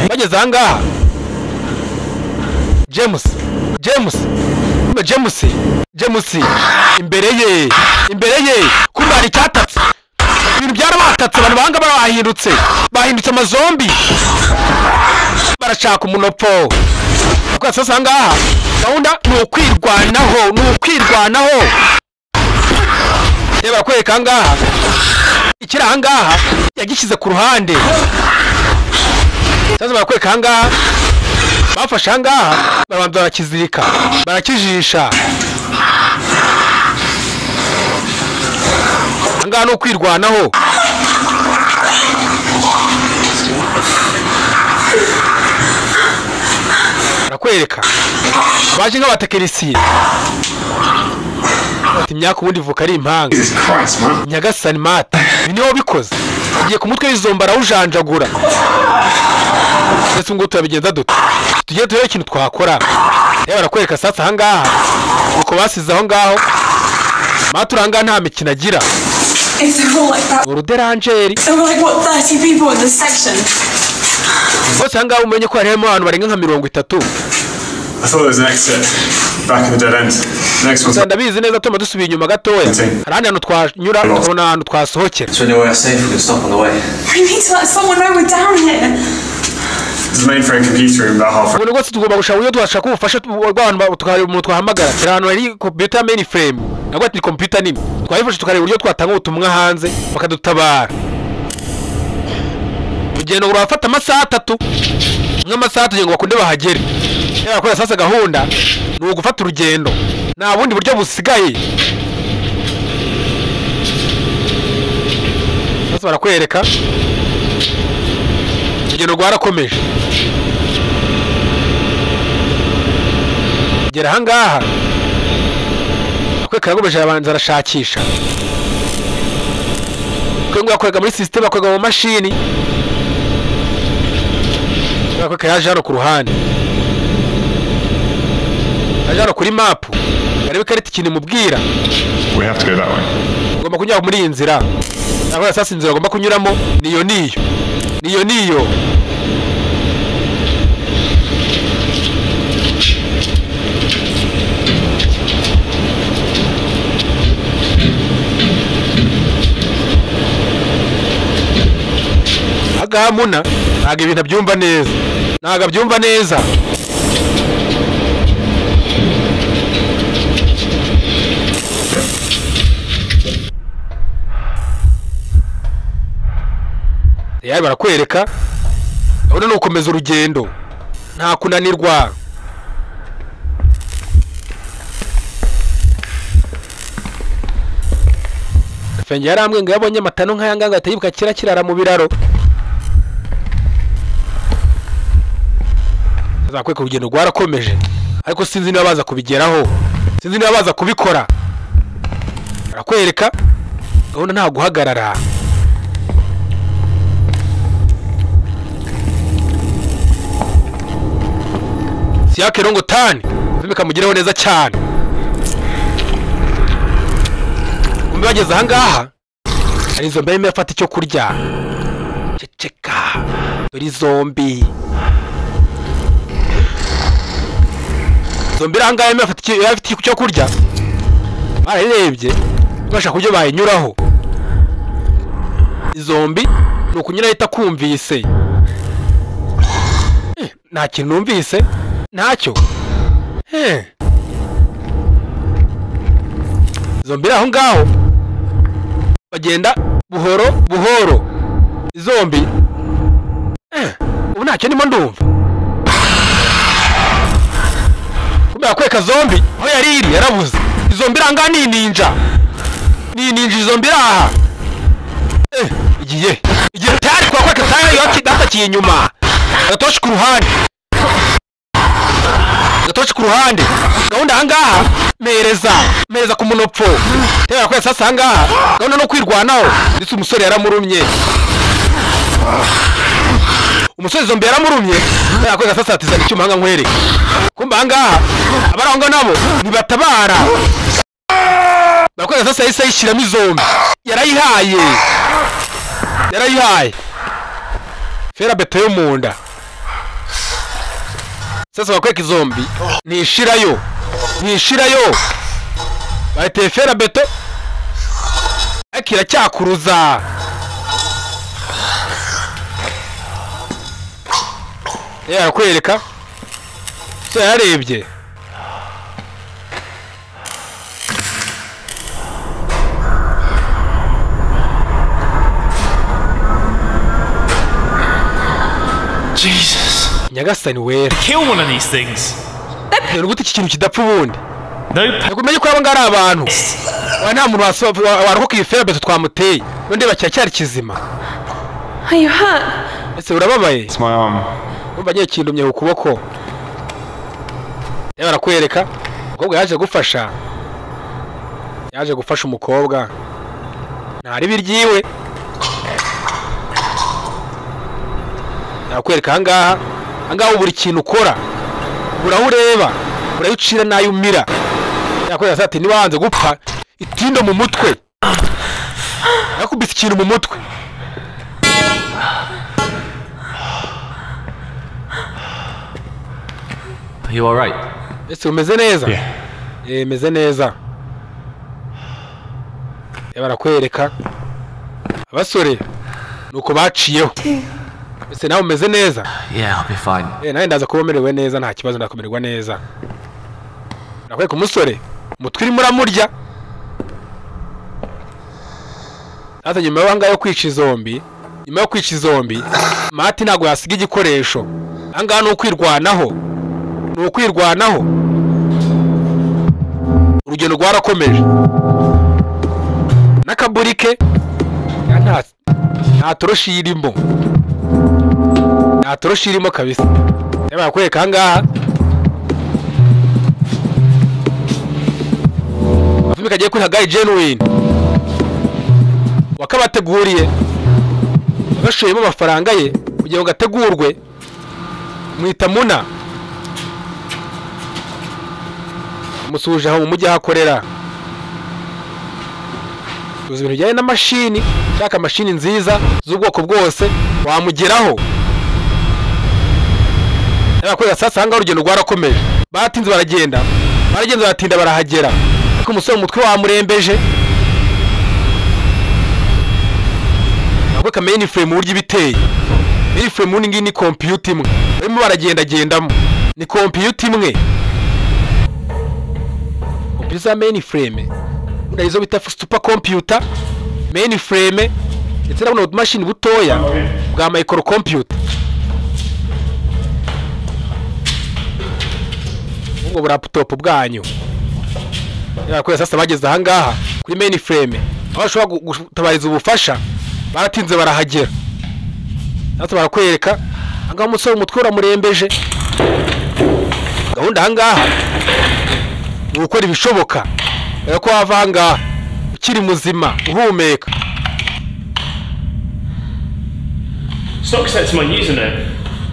Bageze ahangaha. James kumbe James imbere ye kumbe hari cyatatse. Ibintu byarabatatse abantu bahanga bahindutse amazombi. Barashaka umunopfo. Kwa sasa ahangaha gahunda ni ukwirwanaho. Barakwereka ahangaha. Ikira ahangaha yagishyize ku ruhande. Sasa barakwereka ahangaha. Bafashe ahangaha barabanza barakizirika. Barakijisha. Ahangaha ni ukwirwanaho. Barakwereka. Baje nk'abatekinisiye. Imyaka ubundi vuka ari impanga. Nyagasani mata. Ibi niho bikoze. Ugiye ku mutwe w'izomba arawujanjagura. Ndetse ngo turabigenza dute. Tugiye turebe ikintu twakora. Barakwereka sasa ahangaha. Uko basize aho ngaho. Maturanga nta mikino agira. If they're all like that, Uruderangeri. there were like what 30 people in this section. Bose ahangaha umenye ko harimo abantu barenga nka 30. I thought there was an exit back in the dead end. Next one's Ndabizi neza tuma dusubiye inyuma gatoya. Hari ahantu twanyura tukabona ahantu twasohokera. So anywhere safe, we can stop on the way. We need to let someone know we're down here. There's a mainframe computer room about halfway. Ubwo rwose tugomba gushaka uburyo twashaka ubufasha bw'abantu tukareba umuntu twahamagara. Tera ahantu hari computer mainframe. Nabwo ati computer nini. Twayifashe tukareba uburyo twatanga ubutumwa hanze bakadutabara. Ugenda urafata amasaha 3. Nk'amasaha tugiye ngo bakunde bahagere. Yakora sasa gahunda ni ugufata urugendo. Nta bundi buryo busigaye. Sasa barakwereka. Urugendo rwarakomeje. Gera ahangaha. Akweka yagomeje abanza arashakisha. Kwengo yakorega muri system akorega mu mashini. Akweka yaje hano ku ruhande. Ajana kuri map. arebe ikarita ikintu imubwira. We have to go that way. Ugomba kunyura muri iyi nzira. Aho sasa inzira ugomba kunyuramo niyo. Agamuna ntago ibintu byumva neza. Ntago byumva neza. Yaye barakwereka. Urabona no gukomeza urugendo. Nta kunanirwa. Fenge yarambwe ngo yabonye amatano nk'ayanganga atayibuka kirara mu biraro. Azakweka urugendo rwarakomeje. Ariko sinzi niba baza kubigeraho. Sinzi niba baza kubikora. Barakwereka. Gahunda nta guhagarara. Siyake rongo tani. Vimeka mugireho neza cyane. Umbe bageze aha ngaha. Hari izo mbe afata icyo kurya. Ceceka. Dore zombi. Zombi rangaye afite icyo kurya. Bararebye. Bashaka kubyo bayinyuraho. Izombi nukunyura ahita kumvise. Nta kintu numvise. Ntacyo. Zombi aho ngaho bagenda buhoro. Zombi ubu ntacyo ndimo ndumva. Kumbe kweka zombi aho yariri yarabuze. Izombi ranga ni ninja zombi raha. Igiye tayari kwa kweka tayari yakidatakiye inyuma. Gatoshi ku ruhande. Gahunda ahangaha mereza ku munopfo. Tera kwesa sasa ahangaha gahunda no kwirwanaho. Ndetse umusore yaramurumye. Umusore zombi yaramurumye. Tera kwesa sasa atizana icyuma hanga nkwereke. Kumba ahangaha abarango nabo nibatabara. Bakwesa sasa yise yishiramo izombi. Yarayihaye. Fera beto yo munda. Sasa bakweka izombi nishirayo. Bahite fera beto akira cyakuruza. Yarakwereka. So yarebye. Jesus. Nyagasani wera. Kill one of these things. Dore gute iki kintu kidapfa ubundi. Nope. Nakumenye ko aba ngari abantu. Nta muntu warokoka iyi fera beto twamuteye. Nonde bacyari kizima. Are you hurt? Ese urababaye? It's my arm. Umva ngiye kindumye ku kuboko. Barakwereka. Umukobwa yaje gufasha umukobwa. Ntari biryiwe. Nakwereka ahangaha buri kintu ukora. Urahureba. Urayucira nayo umira. Yakwereka ati niba wanze gupfa itindo mu mutwe. Yakubise ikintu mu mutwe. Are you alright? Ese umeze neza? Yeah. Meze neza. Barakwereka. Abasore nuko baciyeho. Ese nawe umeze neza? Yeah, I'll be fine. Nawe ndaza kuba merewe neza nta kibazo ndakomererwa neza. Nakwereka umusore umutwe uri muramurya. Ata nyuma y'anga yo kwica izombi. Mati ntago yasiga igikoresho. Anga no kwirwanaho. Urugendo rwarakomeje. Nakaburike nta toroshi irimo. Nta toroshi irimo kabisa. Barakwereka ahangaha. Afumika agiye kuri Hagayi Genuine. Wakabateguriye. Bashoyemo amafaranga ye kugira ngo ategurwe. Mwita Muna. musuje aho mu mujyi ahakorera. Uzi ibintu bijyanye n'amashini, shaka mashini nziza z'ubwoko bwose wamugeraho. Yakoze sasa hanga urugendo rwarakomeje. Batinze baragenda. Baragenze baratinda barahagera. Ariko umusore mu mutwe wamurembeje. Nako ka mainframe urya ibiteye. Mainframe ngi ni computer imwe. Barimo baragenda gendamo. Ni computer imwe. Computer mainframe. Unda izo bita super computer, mainframe, ndetse na machine butoya bwa microcomputer. Ngo laptop bwanyu. Yakoze sasa bageze aha ngaha kuri mainframe. Aho bashobora gutabariza ubufasha. Baratinze barahagera. Sasa barakwereka anga umusore umutwe uramurembeje. Gahunda aha ngaha gukora ibishoboka. Ko wavanga ukiri muzima uhumeka. Stop accepting my username.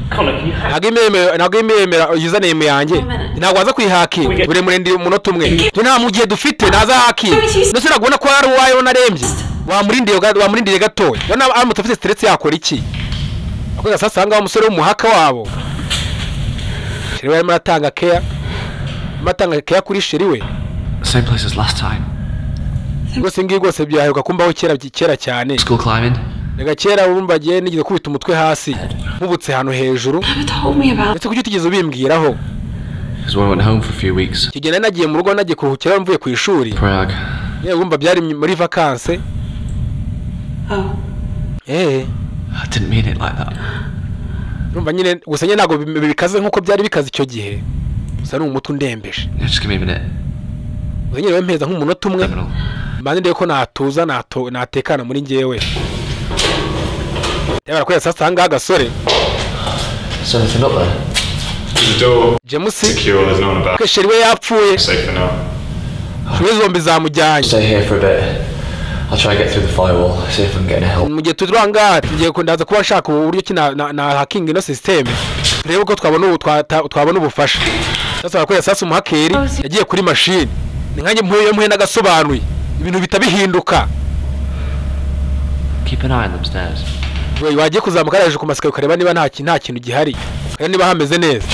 Connor, can you hack? Ntabwo imemera username yanjye. Ntabwo waza kuyihaki. Bure murendire umunota umwe. Nta mu gihe dufite naza haki. Ndetse nagubona ko ari uwayo narembye. Wamurindiriye gatoya. None amutafite stress yakora iki? Akoze sasa hanga umusore w'umuhaka wabo. Sheri we maratanga care. Matanga care kuri sheri we. Same place as last time. Gose ngi gose byaheruka kumbaho kera cyane. School climbing. Daga kera urumva giye nigeze kubita umutwe hasi. Mubutse hano hejuru. Ndetse kuki utigeze ubimbwiraho. Because I went home for a few weeks. Kigenda nagiye mu rugo nagiye kuruhukira mvuye ku ishuri. Prague. Urumva byari muri vacances. I didn't mean it like that. Urumva nyine gusa nyine nago bikaze nkuko byari bikaze icyo gihe. Gusa n'umutwe ndembeje. Just give me a minute. Nyine wempeza nk'umunota umwe. Mande ndeko natuza natekana muri ngewe. Yabara ko sasa hanga agasore. So nothing up there. The door James secure, there's no one about. Kesheri we yapfuye. Safe for now. Shwe zombi zamujyanye. Stay here for a bit. I'll try and get through the firewall, see if I can get any help. Mu gihe tuduranga tugiye kundaza kuba shaka uburyo kina na hacking ino system. Turebe ko twabona ubufasha. Sasa bakoye sasa umuhakeri yagiye kuri machine. Ni nkanye mpuye n'agasobanuye. Ibintu bitabihinduka. Keep an eye on them stairs. Wagiye kuzamuka hejuru ku masika ukareba niba nta kintu gihari. Kandi niba hameze neza.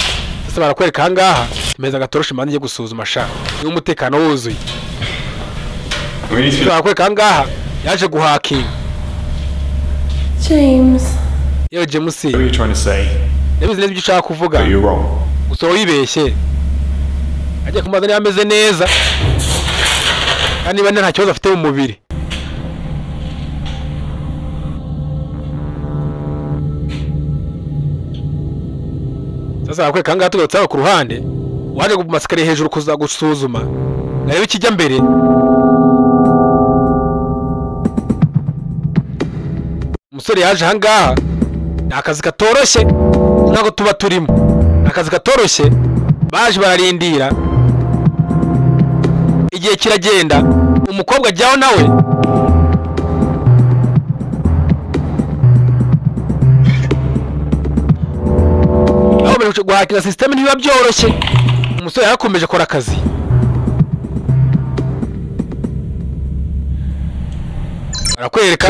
Sasa barakwereka aha ngaha imeza gatoroshi manje gusuzuma sha. Ni umutekano wuzuye. Barakwereka aha ngaha yaje guhakinga. James. Yo James. What are you trying to say? Yabize neza ibyo ushaka kuvuga. But you're wrong. Gusa wibeshye. Agiye kumaza niba ameze neza. Kandi niba nta kibazo afite mu mubiri. Sasa akwe kanga tugatsa ku ruhande waje gumasikare hejuru kuza gusuzuma narebe kijya mbere. Umusore yaje hangaha akazi katoroshye ntago tuba turimo akazi katoroshye baje bararindira igihe kiragenda umukobwa ajyaho nawe guhakira system ntibiba byoroshye. Umusore yarakomeje akora akazi. Arakwereka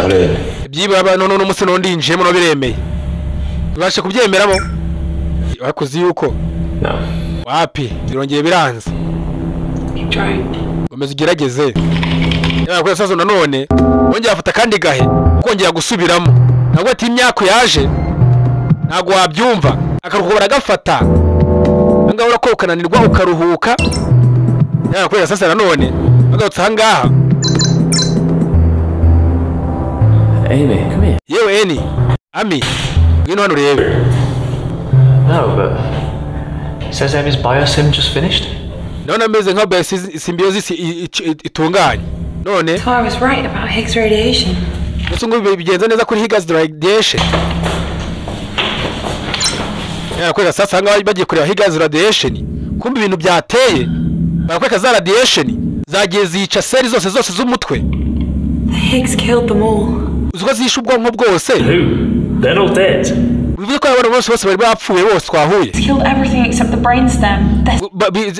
byibaba none umusore ndinjiyemo no biremeye. Ubashe kubyemeramo. Wakoze yuko wapi birongeye biranze. Gomeza ugerageze. Yakoze sasa nanone wongera afata kandi gahe ukongera gusubiramo. Ntabwo ati imyaka yaje ntabwo wabyumva. Akaruhuko baragafata anga ura ko ukananirwa ukaruhuka. Yakoze sasa nanone agatsa hangaha. Amy, come here. Yewe Eni Ami ngwino hano rebe. No, but it says Amy's biosim just finished. None ameze nka symbiosis itunganye. None I was right about Higgs radiation. Ese ngo bigenze neza kuri Higgs radiation. Yakoze sasa hanga bagiye kureba Higgs radiation. Kumbe ibintu byateye barakweka za radiation zagiye zica seli zose z'umutwe. Higgs killed them all. Uziko zisha ubwonko bwose. Who? They're all dead. bivuze ko abantu bose bari bapfuye bose twahuye Killed everything except the brainstem.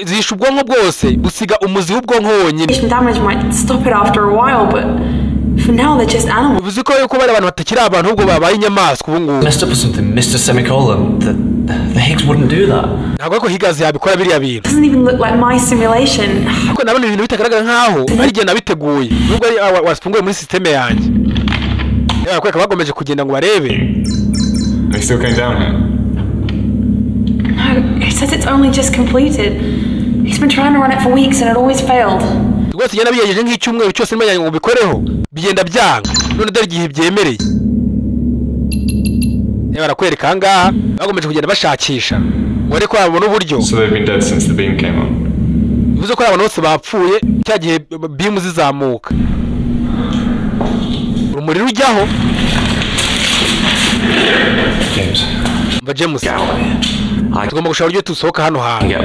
zishe ubwonko bwose busiga umuzi w'ubwonko wonyine. Damage might stop it after a while, but for now they're just animals. bivuze ko yuko bari abantu batakiri abantu ahubwo babaye inyamaswa ubu ngubu. Messed up or something, Mr. Semicolon. The Higgs wouldn't do that. ntabwo ko Higgs yabikora biriya bintu. Doesn't even look like my simulation. ariko nabona ibintu bitagaragara nkaho ari igihe nabiteguye nubwo ari wafunguye muri system yanjye. Kweka bagomeje kugenda ngo barebe. They still came down here? No, it says it's only just completed. He's been trying to run it for weeks and it always failed. rwose igenda biyegeje nk'icyumweru cyose nimenya ngo bikoreho bigenda byanga none dore igihe byemereye. barakwereka ahangaha bagomeje kugenda bashakisha wari ko babona uburyo. So they've been dead since the beam came on. bivuze ko abantu bose bapfuye cya gihe beam zizamuka. urumuri rujyaho. James tugomba gushaka uburyo tusohoka hano hantu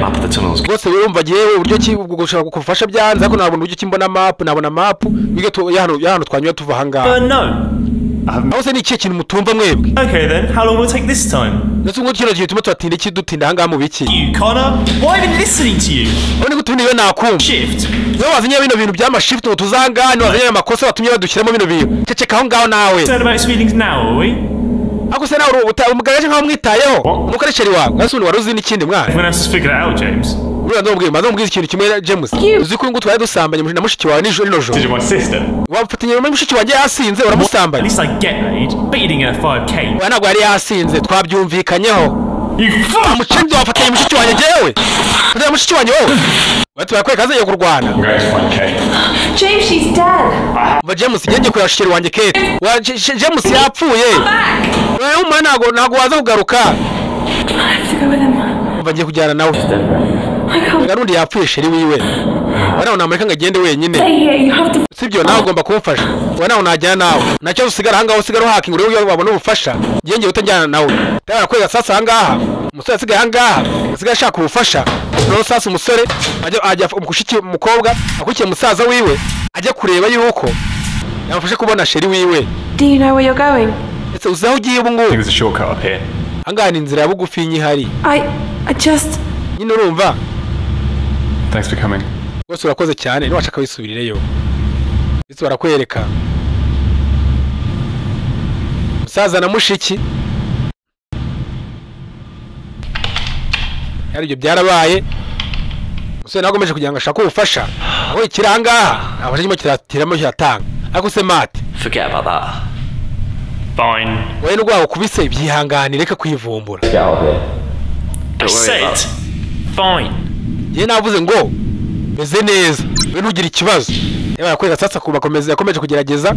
rwose wumva yewe uburyo ki gushaka kufasha byanze ariko nabona uburyo ki mbona map nabona map bige hano twanyura tuva ahangaha. No. aho se ni ikihe kintu mutumva mwebwe? Okay then, how long will it take this time? ndetse ngo kino gihe tuma tubatinda iki dutinda ahangaha mu biki? You, Connor? Why have I been listening to you? Urabona ko tundi we nakumva. Shift. Wewe wazanye bino bintu byama shift ngo tuzangane wazanye amakosa batumye badushyiramo bino bintu. Ceceka aho ngaho nawe. Concerned about his feelings now, are we? ako se nawe umugaraje nkaho mwitayeho nuko ari sheri wawe gasuni waruzi n'ikindi mwana. Everyone else has figured it out, James. Uriya ndamubwira ikintu kimwe James. Uzi ko ngo twari dusambanye na mushiki wawe nijoro nijoro. Did you my sister? Wafatanye na mushiki wanjye yasinze uramusambanye. At least I get paid. Beating her 5k. Wana ntabwo yari yasinze twabyumvikanyeho. Amucindi wafatanye mushiki wanjye jewe. Uriya mushiki wanjye wowe. Bati bakweka azaye kurwana. I'm going to find Kate. James, she's dead. Ba James yenge kuri sheri wanjye Kate. Wa James yapfuye. Wewe umwana ntago waza kugaruka. I have to go with him. Bagiye kujyana nawe. Garundi yapfuye sheri wiwe. Wana unamureka ngagende wenyine. Sibyo nawe ugomba kumfasha. Wana unajyana nawe. Nacyo usigara hangaho usigara hacking uri wabona ubufasha. Ngenge utajyana nawe. Tara kwega sasa hangaha. Umusore asigaye hangaha. Asigaye ashaka ubufasha. No sasa umusore ajya umushiki umukobwa akukiye musaza wiwe ajya kureba yuko yamufashe kubona sheri wiwe. Do you know where you're going? Ese uzaho ugiye ubu ngubu? There's a shortcut up here. Hangaha ni inzira ya bugufi nyihari. I just nyine urumva. Thanks for coming. Bose urakoze cyane ni washaka wisubirireyo. Ese barakwereka. Musaza na mushiki. Yari ibyo byarabaye. Musore nagomeje kugira ngo ashaka ubufasha. Aho ikirangaha abashije mo kiratiramo kiratanga. Ariko se mate. Forget about that. Fine. Wowe n'ugwaho kubise ibyihanganire reka kwivumbura. I said fine. Ye navuze ngo meze neza. We ntugira ikibazo. Yaba yakwega sasa kubakomeza yakomeje kugerageza.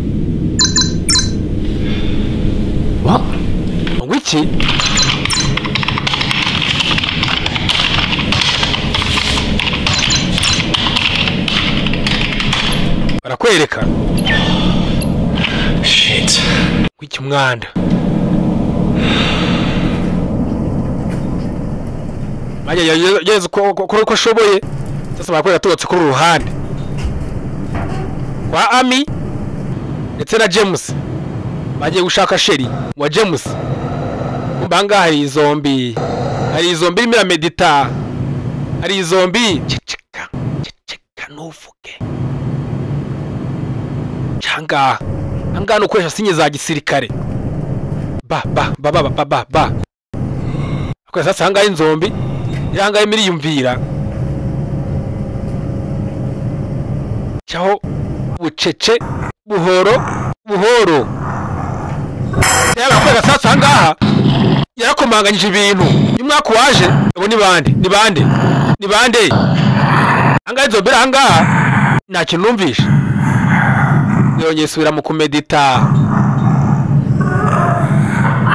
What? Ngo iki? Barakwereka. Shit. Kwiki mwanda. Bajya yageze ko shoboye. Sasa barakwereka tugotse kuri ruhande. Kwa Ami ndetse na James. Bagiye gushaka sheri wa James. Mbanga hari izombi. Hari izombi imira medita. Hari izombi ceceka nuvuge. Changa. Anga no kwesha sinye za gisirikare. Ba. Kwa sasa hanga inzombi. Yanga imiri yumvira. Cyaho bucece buhoro. Yaba kwega sasa hangaha. Yarakomanganyije ibintu. Umwaka waje abo ni bande. Anga inzombi hangaha nta kintu numvisha. Yongeye subira mu kumedita.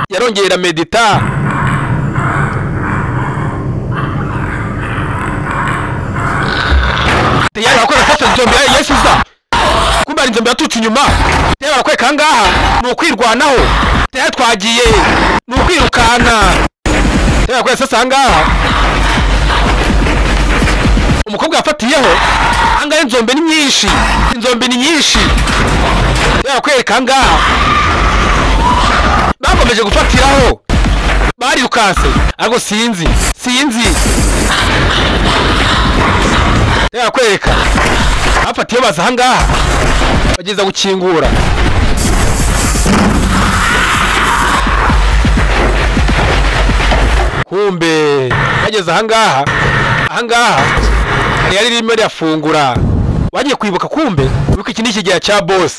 Yarongera medita. Tayari akora sasa nzombi Yesuza. Kumba nzombi atutse inyuma. Tayari akweka ngaha no kwirwanaho. Tayari twagiye no kwirukana. Tayari akweka sasa ngaha. Umukobwa afatiyeho. Anga inzombi ni nyinshi. Yakwereka ngaha. Bakomeje gufatiraho. barirukanse ariko sinzi reka kwereka bafatiye baza ahangaha bageza gukingura kumbe bageze ahangaha yari ririmo rirafungura wagiye kwibuka kumbe wibuka iki ni ikigihe cya boss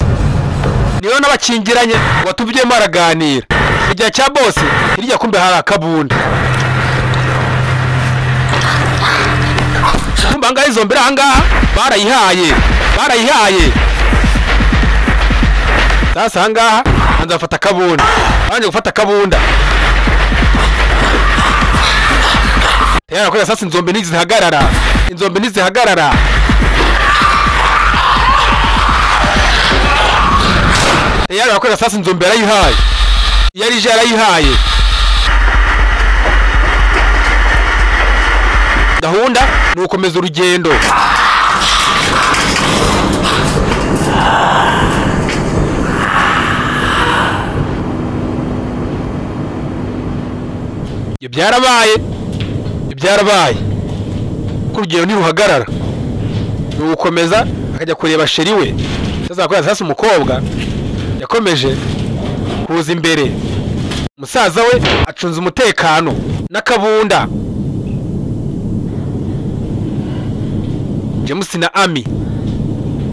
niyo n'abakingiranye watubyemo araganira igihe cya boss hirya kumbe hari akabunda kumbe ahangaha izo mbere ahangaha barayihaye sasa ahangaha hanze bafata akabunda abanje gufata akabunda tayari ko sasa inzombe ntizihagarara tayari ko sasa inzombe yarayihaye yarayihaye gahunda ni ukomeza urugendo byarabaye ko urugendo ntiruhagarara ni ugukomeza akajya kureba sheri we sasa umukobwa yakomeje kuza imbere musaza we acunze umutekano n'akabunda James na Ami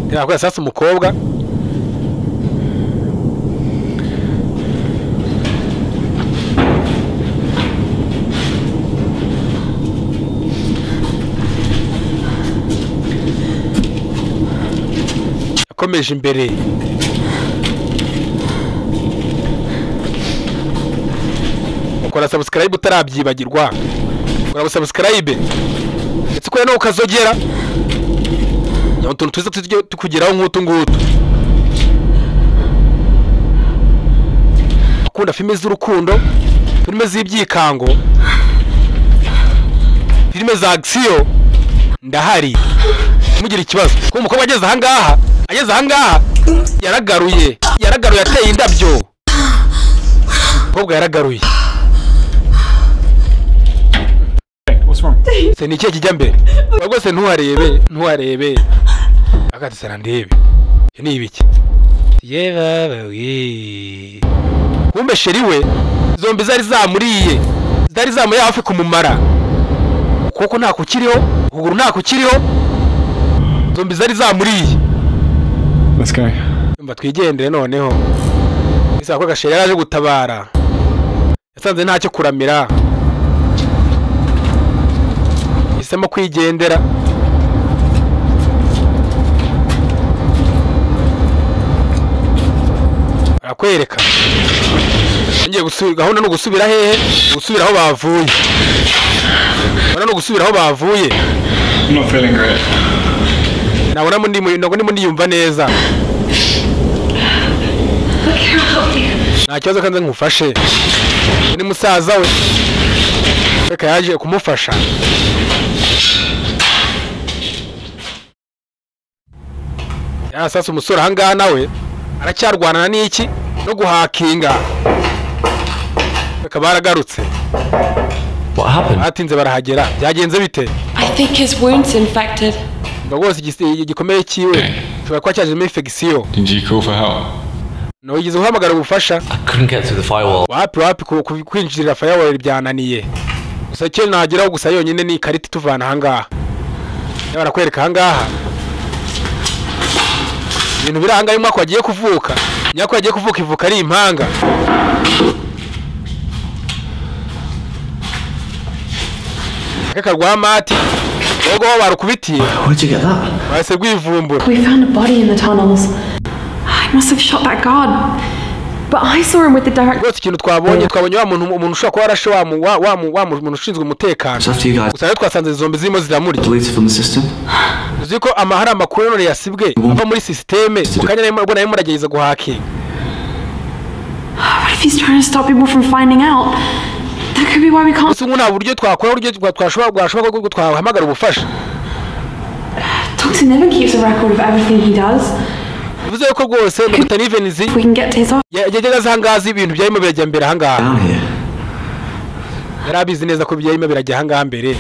tera sasa umukobwa yakomeje imbere ukora subscribe utarabyibagirwa ukora subscribe ndetse ko no ukazogera utuntu tuza tujye tukugeraho nk'utu ngutu akunda filime z'urukundo filime z'ibyikango filime za action ndahari mugira ikibazo ko umukobwa ageze ahangaha yaragaruye ateye indabyo umukobwa yaragaruye se ni ikihe kijya mbere rwose ntuharebe akati sara ndebe ni ibiki yebawe kumbe sheri we zombi zari zamuriye hafi kumumara kuko nta kukiriho ukuguru nta kukiriho zombi zari zamuriye Let's go. Mba twigendere noneho bisaba ko gasheri yaje gutabara yasanze ntacyo kuramira isemo kwigendera arakwereka ngiye gahunda no gusubira hehe gusubira aho bavuye I'm not feeling great. ntabwo ndiyumva neza nta kibazo kandi nkufashe ni musaza we reka yaje kumufasha sasa umusore ahangaha nawe aracyarwanana n'iki no guhakinga reka baragarutse What happened? batinze barahagera byagenze bite I think his wound's infected. rwose igikomere cyiwe ushobora kuba cyajemo infection. Did you call for help? No wigeze uhamagara ubufasha? I couldn't get through the firewall. Wapi kwinjirira firewall byananiye. Gusa cyo nageraho gusa yonyine ni ikarita tuvana ahangaha. Barakwereka ahangaha. Ibintu biri ahangaha imwako agiye kuvuka. Nyako agiye kuvuka ivuka ari impanga. Akarwa mati. Ogo barukubitiye. Where'd you get that? Base rwivumbura. We found a body in the tunnels. I must have shot that guard. But I saw him with the direct. Rwose ikintu twabonye wa muntu ushaka ko warashe wa muntu ushinzwe umutekano. Gusa rero twasanze zombi zirimo ziramurya. Deleted from the system. Uziko amahara amakuru none yasibwe ava muri systeme ukanya nayo muragereza guhakinga. What if he's trying to stop people from finding out? That could be why we can't. Usungu nta buryo twakora buryo twashobora ko twahamagara ubufasha. Toxin never keeps a record of everything he does. Bivuze ko rwose Dr. Nivenizi We can get to his office. yageraga zangaza ibintu byarimo birajya mbere ahangaha. Down here. yarabizi neza ko byarimo birajya ahangaha mbere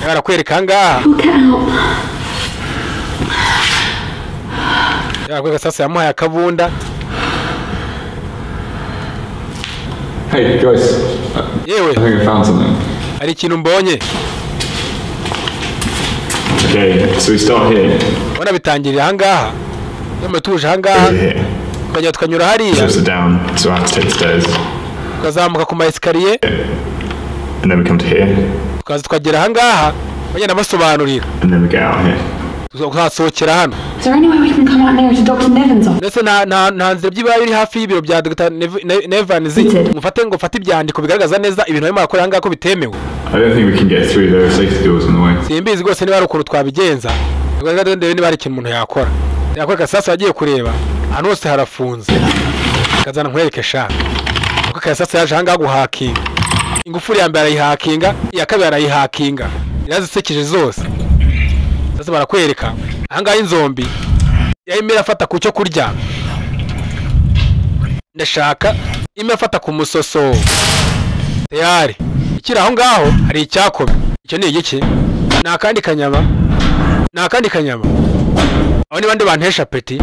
yarakwereka ahangaha yarakwereka sasa yamuhaye akabunda. Hey, Joyce. Yewe, I think I found something. hari ikintu mbonye. Okay, so we start here. Ubona bitangirira ahangaha. Nyuma tuje ahangaha. Here. Tukajya tukanyura hariya. Steps are down, so I have to take the stairs. Tukazamuka ku maesikariye. And then we come to here. Tukaza tukagera ahangaha. Bagenda basobanurira. And then we get out here. Tuzasohokera hano. Is there any way we can come out nearer to Dr. Nevin's office? Ndetse nta nzira by'ibaye biri hafi y'ibiro bya Dr. Nevans. Mufate ibyandiko bigaragaza neza ibintu barimo barakora ahangaha ko bitemewe. I don't think we can get through. There are safety doors in the way. Simbizi rwose niba ari ukuntu twabigenza. Niba ari ikintu umuntu yakora. Yakwereka sasa yagiye kureba. Ahantu hose harafunze. Kazana nkwereke sha. Kuko sasa yaje ahangaha guhakinga. Ingufuri ya mbere arayihakinga, iya kabiri arayihakinga. Irazisekeje zose. Sasa barakwereka ahangaha inzombi yayimira afata ku cyo kurya. Ndashaka imwe afata ku musoso. Tayari ikira aho ngaho hari icyakome. Icyo ni igiki? Nakandi kanyama. Aho ni bande bantesha peti.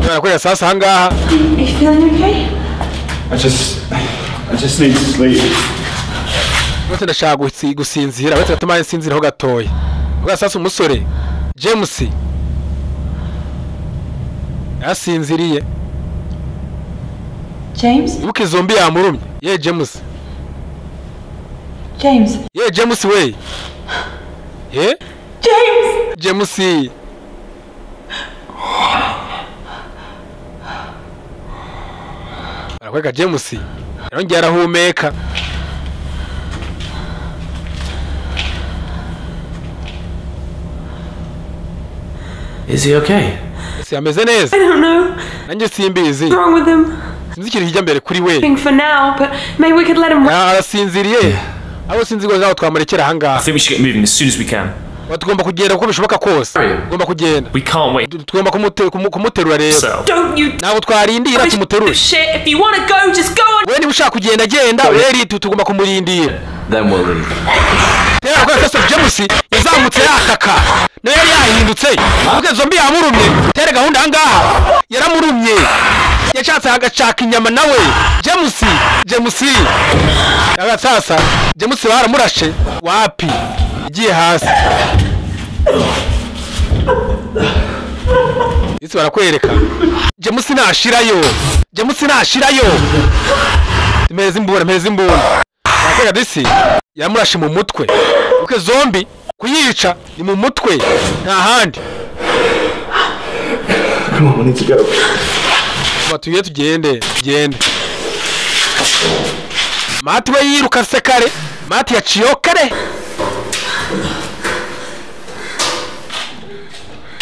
Barakwereka sasa ahangaha. Are you feeling okay? I just need to sleep. Bose ndashaka gusinzira, bose gatuma nsinzira ho gatoya. Ubwo sasa umusore James yasinziriye. James? Ubuke zombi yamurumye. Ye James. Ye James we. Ye? James. Arakweka James. Yarongera arahumeka. Is he okay? Ese ameze neza? I don't know. Nanjye simbizi. What's wrong with him? Sinzi ikintu kijya mbere kuri we. For now, but maybe we could let him. Arasinziriye. Abo sinzi ngo zaho twamurekera I ahangaha. think we should get moving as soon as we can. Tugomba kugenda uko bishoboka kose. Tugomba kugenda. We can't wait. Tugomba kumuterura rero. So, Don't you Ntabwo twarindira tumuterure. shit. If you want to go, just go on. Wewe niba ushaka kugenda genda, rero tugomba kumurindira. Then we'll leave. Tera kwa sasa James yazamutse yakaka. Nayo yari yahindutse. Ubuke zombi yamurumye. Tere gahunda ahangaha. Yaramurumye. Yachatse agacaka inyama nawe. James. Yaga sasa James baramurashe. Wapi? Igiye hasi. Isi barakwereka. James nashirayo. Meze imbura. Yakwereka disi. Yamurashe mu mutwe. Uke zombi kuyica ni mu mutwe nta handi. Come on, we need to go. Batuye tugende. Mati we yiruka sekare. Mati yaciyo kare.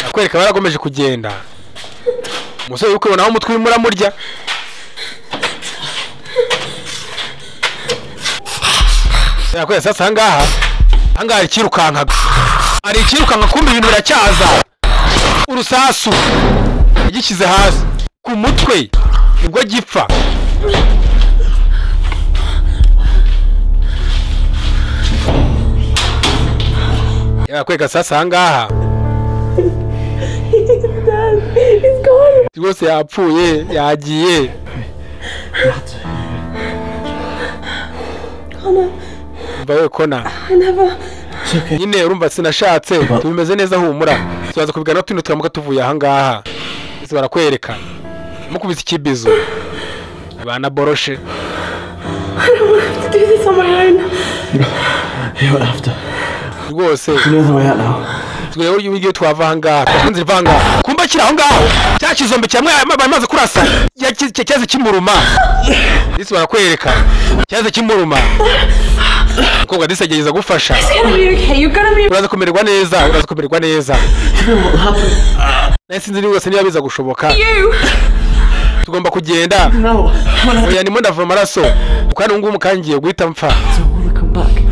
Yakwereka baragomeje kugenda. Umusore uko ubona aho umutwe urimo uramurya. Yakwereka sasa ahangaha ikirukankaga. Ari ikirukanka kumbe ibintu biracyaza. Urusasu igishyize hasi ku mutwe nibwo gipfa. Yakwereka sasa ahangaha rwose yapfuye yagiye. Mbaye kona nyine urumva sinashatse tubimeze neza humura. Tuzaza kubigana tuno turamuka tuvuye ahangaha. Ese barakwereka mukubise ikibizo bana boroshe. I don't have to do this on my own. You don't have to. Rwose You know the way out now. tugere uri ugiye twava ahangaha. Twinzira vanga kumba kira aho ngaho. Cya kizombe cyamwe bamaze kurasa. Cyaze kimuruma. Ese barakwereka cyaze kimuruma. Mukobwa disegereza gufasha. It's gonna be okay. You're gonna be. Uraza kumererwa neza. Nasinzi rwose niba biza gushoboka. Tugomba kugenda. No. Oya ndimo ndava amaraso. Ukana ngumu kangiye guhita mpfa. I want to come back.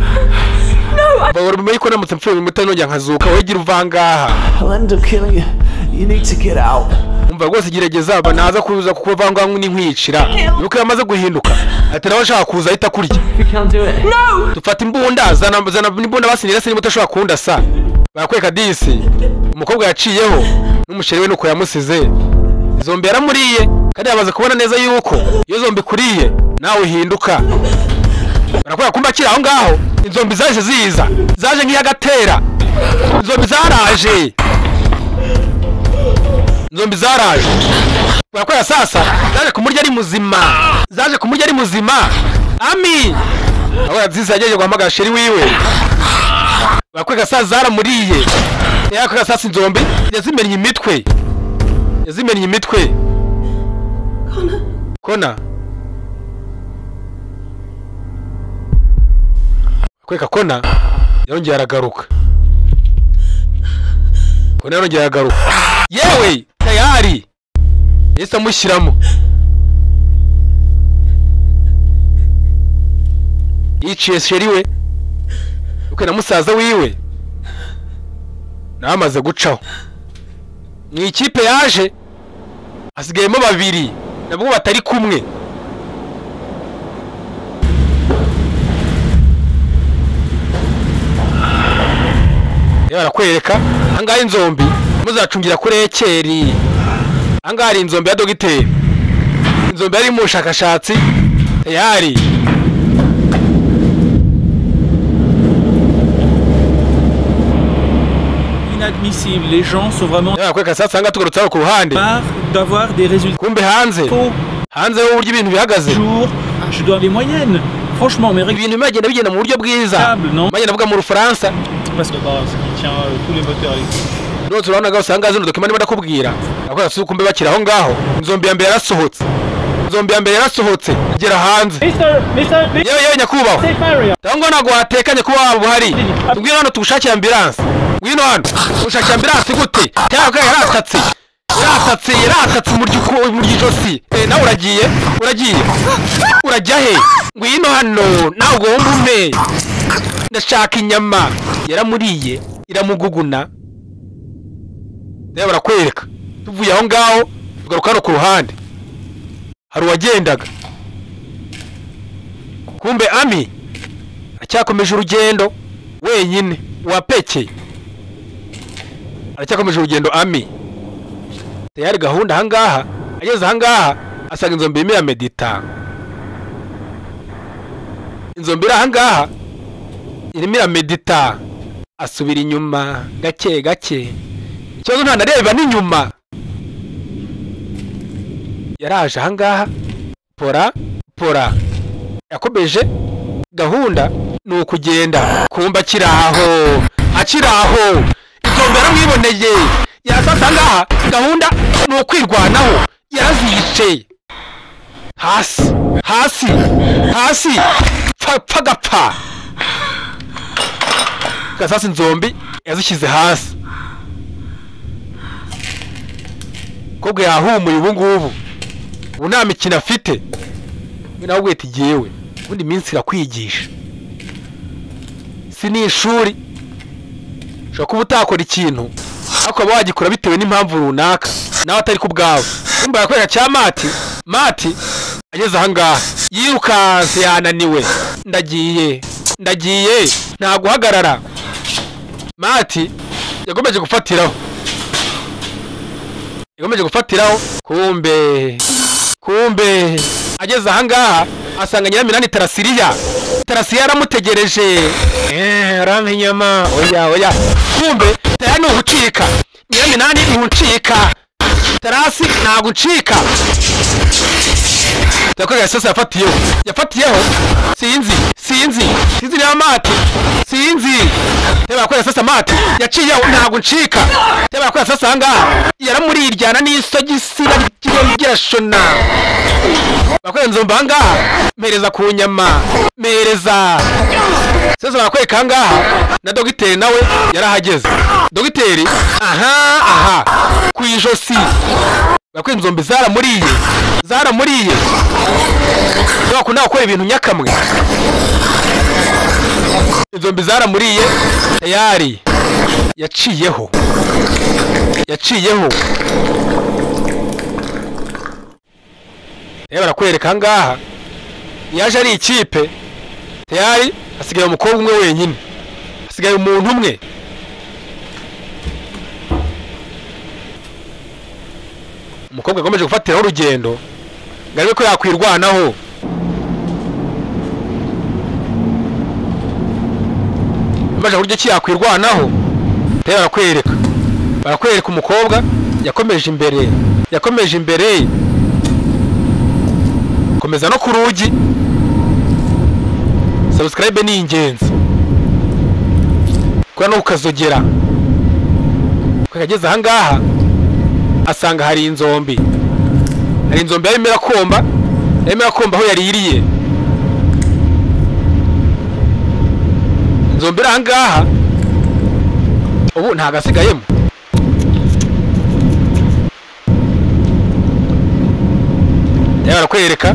Bawuri muyiko namutse mpfuye mutano njya nkazuka. Wowe gira uvangaha. I'll end up killing you. You need to get out. umva rwose gerageza banaza kuza kukuvanga n'inkwicira nuko yamaze guhinduka ati nawe ashaka kuza ahita kurya dufata imbunda zana imbunda basinira se nimutashobora kunda sa barakweka disi umukobwa yaciyeho n'umusheri we nuko yamusize zombi yaramuriye kandi yamaze kubona neza yuko iyo zombi kuriye nawe uhinduka barakweka kumba kiri aho ngaho inzombi zaje ziza zaje nk'iyagatera inzombi zaraje barakweka sasa zaje kumurya ari muzima Ami aho yazize yageje guhamagara sheri wiwe barakweka sasa zaramuriye yakweka sasa inzombi yazimennye imitwe Kona kweka Kona yarongeye aragaruka yewe tayari yese amushyiramo yiciye sheri we uko na musaza wiwe namaze gucaho mu ikipe yaje hasigayemo babiri nabwo batari kumwe barakwereka ahangaha inzombi muzacungira kuri ekeri ahangaha hari inzombi ya dogiteri inzombi yari mu bushakashatsi tayari inadmissible. Les gens sont vraiment marre d'avoir des résultats. Kumbe hanze uburyo ibintu bihagaze. Je dois les moyennes. Franchement, mais ibintu bimagenda bigenda mu buryo bwiza. Magenda avuga mu Rufaransa. Parce que ce qui tient tous les moteurs électriques. None turabona gaho usanga zino document ndakubwira. Akora suko kumbe bakira aho ngaho. Inzombi ya mbere yarasohotse. Igera hanze. Yewe nyakubaho. Tango nago watekanye kuba wabo buhari. Tubwira hano tugushakira ambulance. Ngwino hano. Ushakira ambulance gute? Cyangwa yaratatse mu gijosi. Nawe urajya he? Ngwino hano nawe ugomba umpe. Ndashaka inyama. Yaramuriye iramuguguna. Reba barakwereka. Tuvuye aho ngaho tugaruka no ku ruhande. Hari uwagendaga. Kumbe Ami acyakomeje urugendo wenyine wapekeye. Aracyakomeje urugendo Ami. Tayari gahunda ahangaha ageze ahangaha asanga inzombi imira medita. Inzombi ahangaha irimira medita asubira inyuma gake. Ikibazo nta nareba n'inyuma. Yaraje ahangaha pora yakomeje gahunda ni ukugenda kumba akiraho inzombi yaramwiboneye yasasa ahangaha gahunda ni ukwirwanaho yaraziyice hasi pagapfa gasasa inzombi yazishyize hasi kobwa yahumuye ubungubu ubu nta mikino afite nawe ubwete igiyewe ubundi minsi irakwigisha si ni ishuri ushobora kuba utakora ikintu ariko waba wagikora bitewe n'impamvu runaka nawe atari ku bwawe kumva yakorera cya mati ageze ahangaha yirukanse yananiwe ndagiye nta guhagarara mati yagomeje gufatiraho kumbe ageze ahangaha asanga Nyiraminani Tarasiriya yaramutegereje arampa inyama oya kumbe tayari ni ugucika Nyiraminani ntucika Tarasi ntabwo ucika takorera sasa yafatiyeho sinzi ya mati teba akorera sasa mati yaciyeho ntabwo ncika teba akorera sasa ahangaha yaramuriryana n'isogisira ry'irashona bakorera nzomba ahangaha mpereza ku nyama sasa barakwereka ahangaha na dogiteri nawe yarahageze dogiteri aha ku ijosi bakorera inzombi zaramuriye bakunda gukora ibintu nyakamwe inzombi zaramuriye tayari yaciyeho reba barakwereka ngaha yaje ari ikipe tayari hasigaye umukobwa umwe wenyine hasigaye umuntu umwe umukobwa akomeje gufatiraho urugendo ngariwe ko yakwirwanaho amaje buryo ki yakwirwanaho tayari barakwereka umukobwa yakomeje imbere komeza no ku rugi subscribe ni ingenzi kwa no ukazogera kwageze ahangaha asanga hari inzombi arimo irakomba aho yaririye inzombi ahangaha ubu nta gasigayemo barakwereka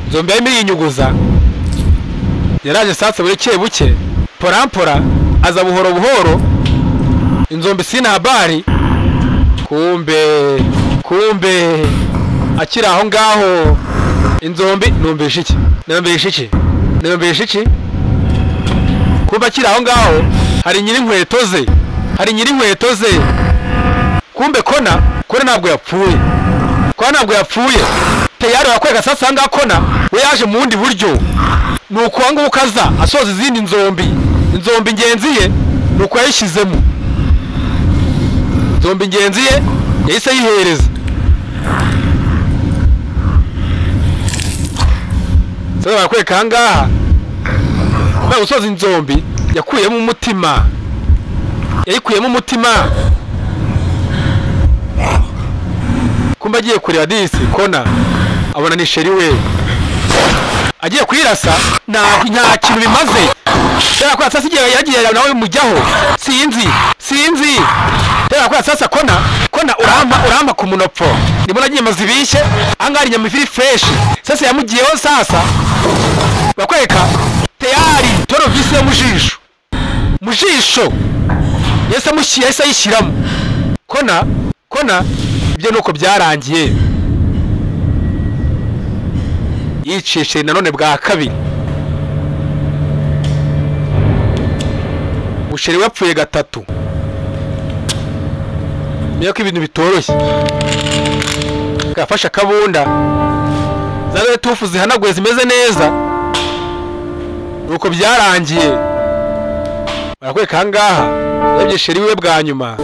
inzombi yarimo irinyuguza yaraje satse buke porampora aza buhoro inzombi sina habari kumbe akiri aho ngaho inzombi numvishe iki kumbe akiri aho ngaho hari nyiri inkweto ze kumbe kona ntabwo yapfuye tayari wakwega sasa ngaho kona we yaje mu wundi buryo nuko wangu ukaza asoza izindi inzombi ingenzi ye nuko yayishyizemo inzombi ingenzi ye yahise yihereza sasa barakwereka ahangaha gusoza inzombi yakuyemo umutima kumba agiye kureba disi kona abona ni sheri we agiye kuyirasa nta kintu bimaze tera kwa sasa igihe yagiye nawe mujyaho sinzi tera kwa sasa kona uramba ku munopfo ndimo nagiye mazibishe angari nyamifiri fresh sasa yamugiyeho sasa bakweka tayari toro visi yo mujisho yese yishyiramo kona ibyo nuko byarangiye yicishe nanone bwa kabiri usheri wapfuye gatatu niyo ko ibintu bitoroshye gafasha kabunda zabe tufu zihanaguye zimeze neza nuko byarangiye barakwereka ahangaha yabye sheri we bwa nyuma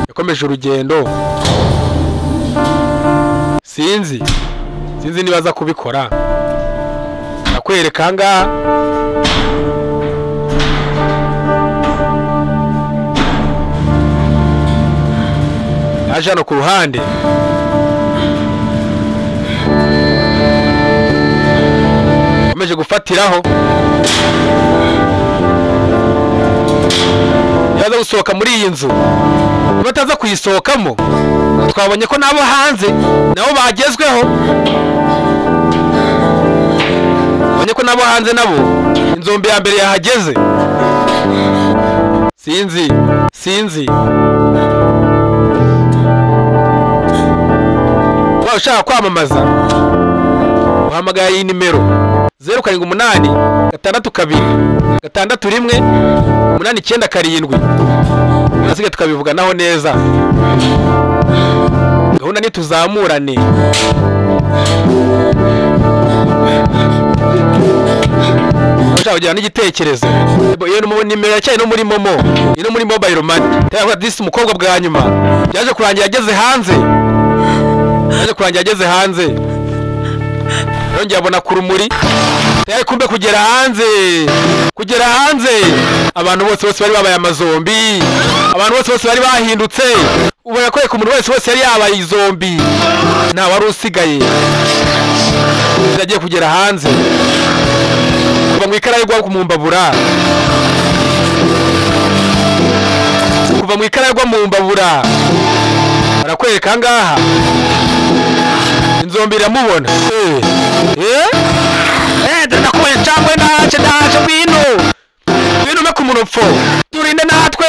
yakomeje urugendo sinzi niba aza kubikora nakwereka ahangaha yaje hano ku ruhande akomeje gufatiraho yaza gusohoka muri iyi nzu bataza kuyisohokamo twabonye ko nabo hanze nabo bagezweho babonye ko nabo hanze nabo inzombi ya mbere yahageze sinzi waba ushaka kwamamaza uhamagara iyi nimero 0786261187 urasiga tukabivuganaho neza gahunda nituzamurane ushaka kugira n'igitekerezo iyo nimero yacyari no muri momo ino muri mobile money cyangwa disi umukobwa bwa nyuma yaje kurangira ageze hanze yongeye abona ku rumuri tayari kumbe kugera hanze abantu bose bari babaye amazombi abantu bose bari bahindutse ubona ko umuntu wese yari yabaye izombi nta wari usigaye yagiye kugera hanze kuva mu ikara y'igwa mu mbabura barakwereka ngaha inzombi iramubona ndakuye cyangwa ndaje bino me ku munopfo turinde natwe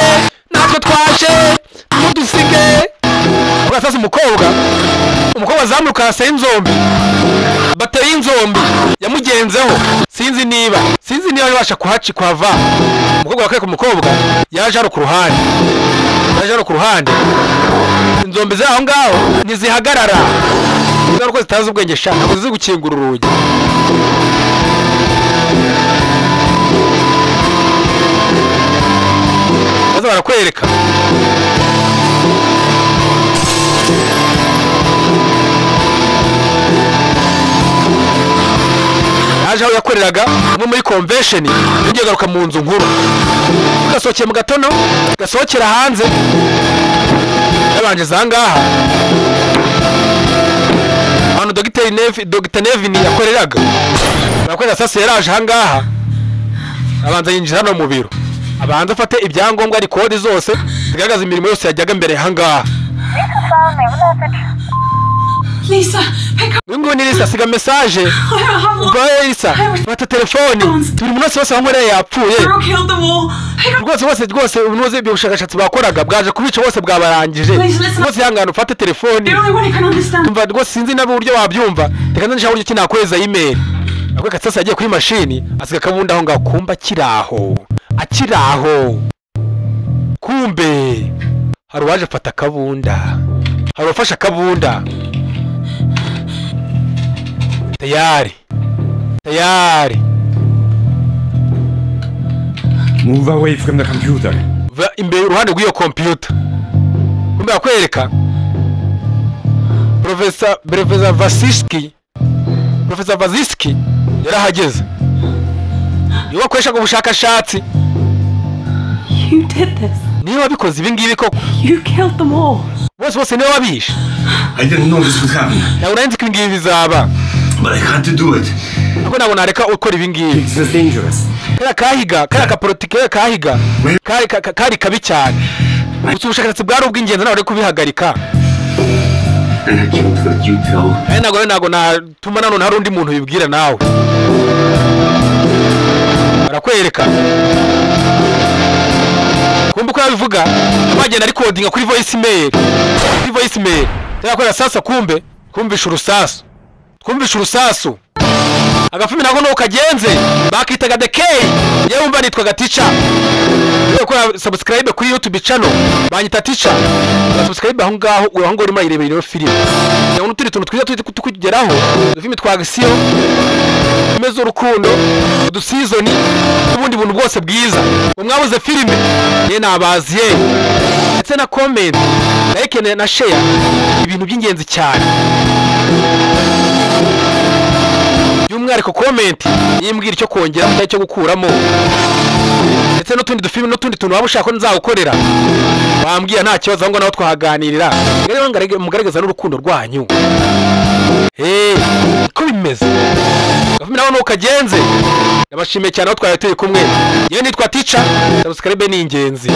twaje tudusige ubwo sasa umukobwa umuzamu kasa y'inzombi bateri y'inzombi yamugenzeho sinzi niba yabasha kuhava umukobwa wakwe ku mukobwa yaje hano ku ruhande inzombi zaho ngaho ntizihagarara niba uko zitazi ubwenge shaka ntabwo zizi gukingura urugi maze barakwereka yaje aho yakoreraga umwe muri convention yongeye garuka mu nzu nkuru gasohokeye mu gatono gasohokera hanze yabanje zangaha hano Dr. Nevin yakoreraga barakorera sasa yaraje hangaha abanza yinjira hano mu biro abanza afate ibyangombwa ari kode zose zigaragaza imirimo yose yajyaga mbere hangaha Lisa, pick up. Ngo ni Lisa siga message. Ubwo Lisa fata telefone. Turi munsi wose wankoreye yapfuye. Rwose unoze ibyo bushakashatsi bakoraga bwaje kubica bose bwabarangije. Rwose yangana ufate telefone. Tumva rwose sinzi nabo uburyo wabyumva. Reka nzisha uburyo kinakweza email. Akwe sasa yagiye kuri machine asiga kabunda aho ngakumba akiraho. Kumbe hari waje fata kabunda. Hari ufasha kabunda. Tayari. Move away from the computer. Va imbere uruhande rw'iyo computer. Kumbe akwereka. Professor Vaziski yarahageze. Niwe akoresha ubushakashatsi. You did this. Niwe wabikoze ibi ngibi koko. You killed them all. Bose niwe wabishe. I didn't know this would happen. Nawe ko ngibi bizaba. But I had to do it. Ako nabo nareka ukora ibi ngibi. It's dangerous. Kara ka politike kahiga. Kari kabi cyane. Ubushakashatsi bwari ubw'ingenzi nawe kubihagarika. And I can't let you tell. Nago natuma none hari undi muntu bibwira nawe. Barakwereka. Kumbuko yabivuga abagenda ari coding kuri voice mail. Yakora sasa kumvisha urusasu. Agafimi nako no kagenze bakitaga The K yumva nitwaga Teacher. Yo subscribe kuri YouTube channel banyita Teacher. Subscribe aho ngaho uri muri irebero film. Yaho n'uturi tuntu twiza tukugeraho filimi twa action mezo urukundo du season n'ubundi buntu bwose bwiza. Umwabuze filime ye nabaziye ndetse na comment like na share ibintu by'ingenzi cyane. Y'umwariko comment yimbwira icyo kongera cyangwa cyo gukuramo ndetse n'utundi dufilime n'utundi tuntu waba ushaka ko nzagukorera wambwiye nta kibazo ngo naho twahaganirira rero mugaragaza n'urukundo rwanyu ko bimeze gafime naho nuko kagenze nabashimiye cyane aho twari turi kumwe yewe nitwa Teacher subscribe ni ingenzi.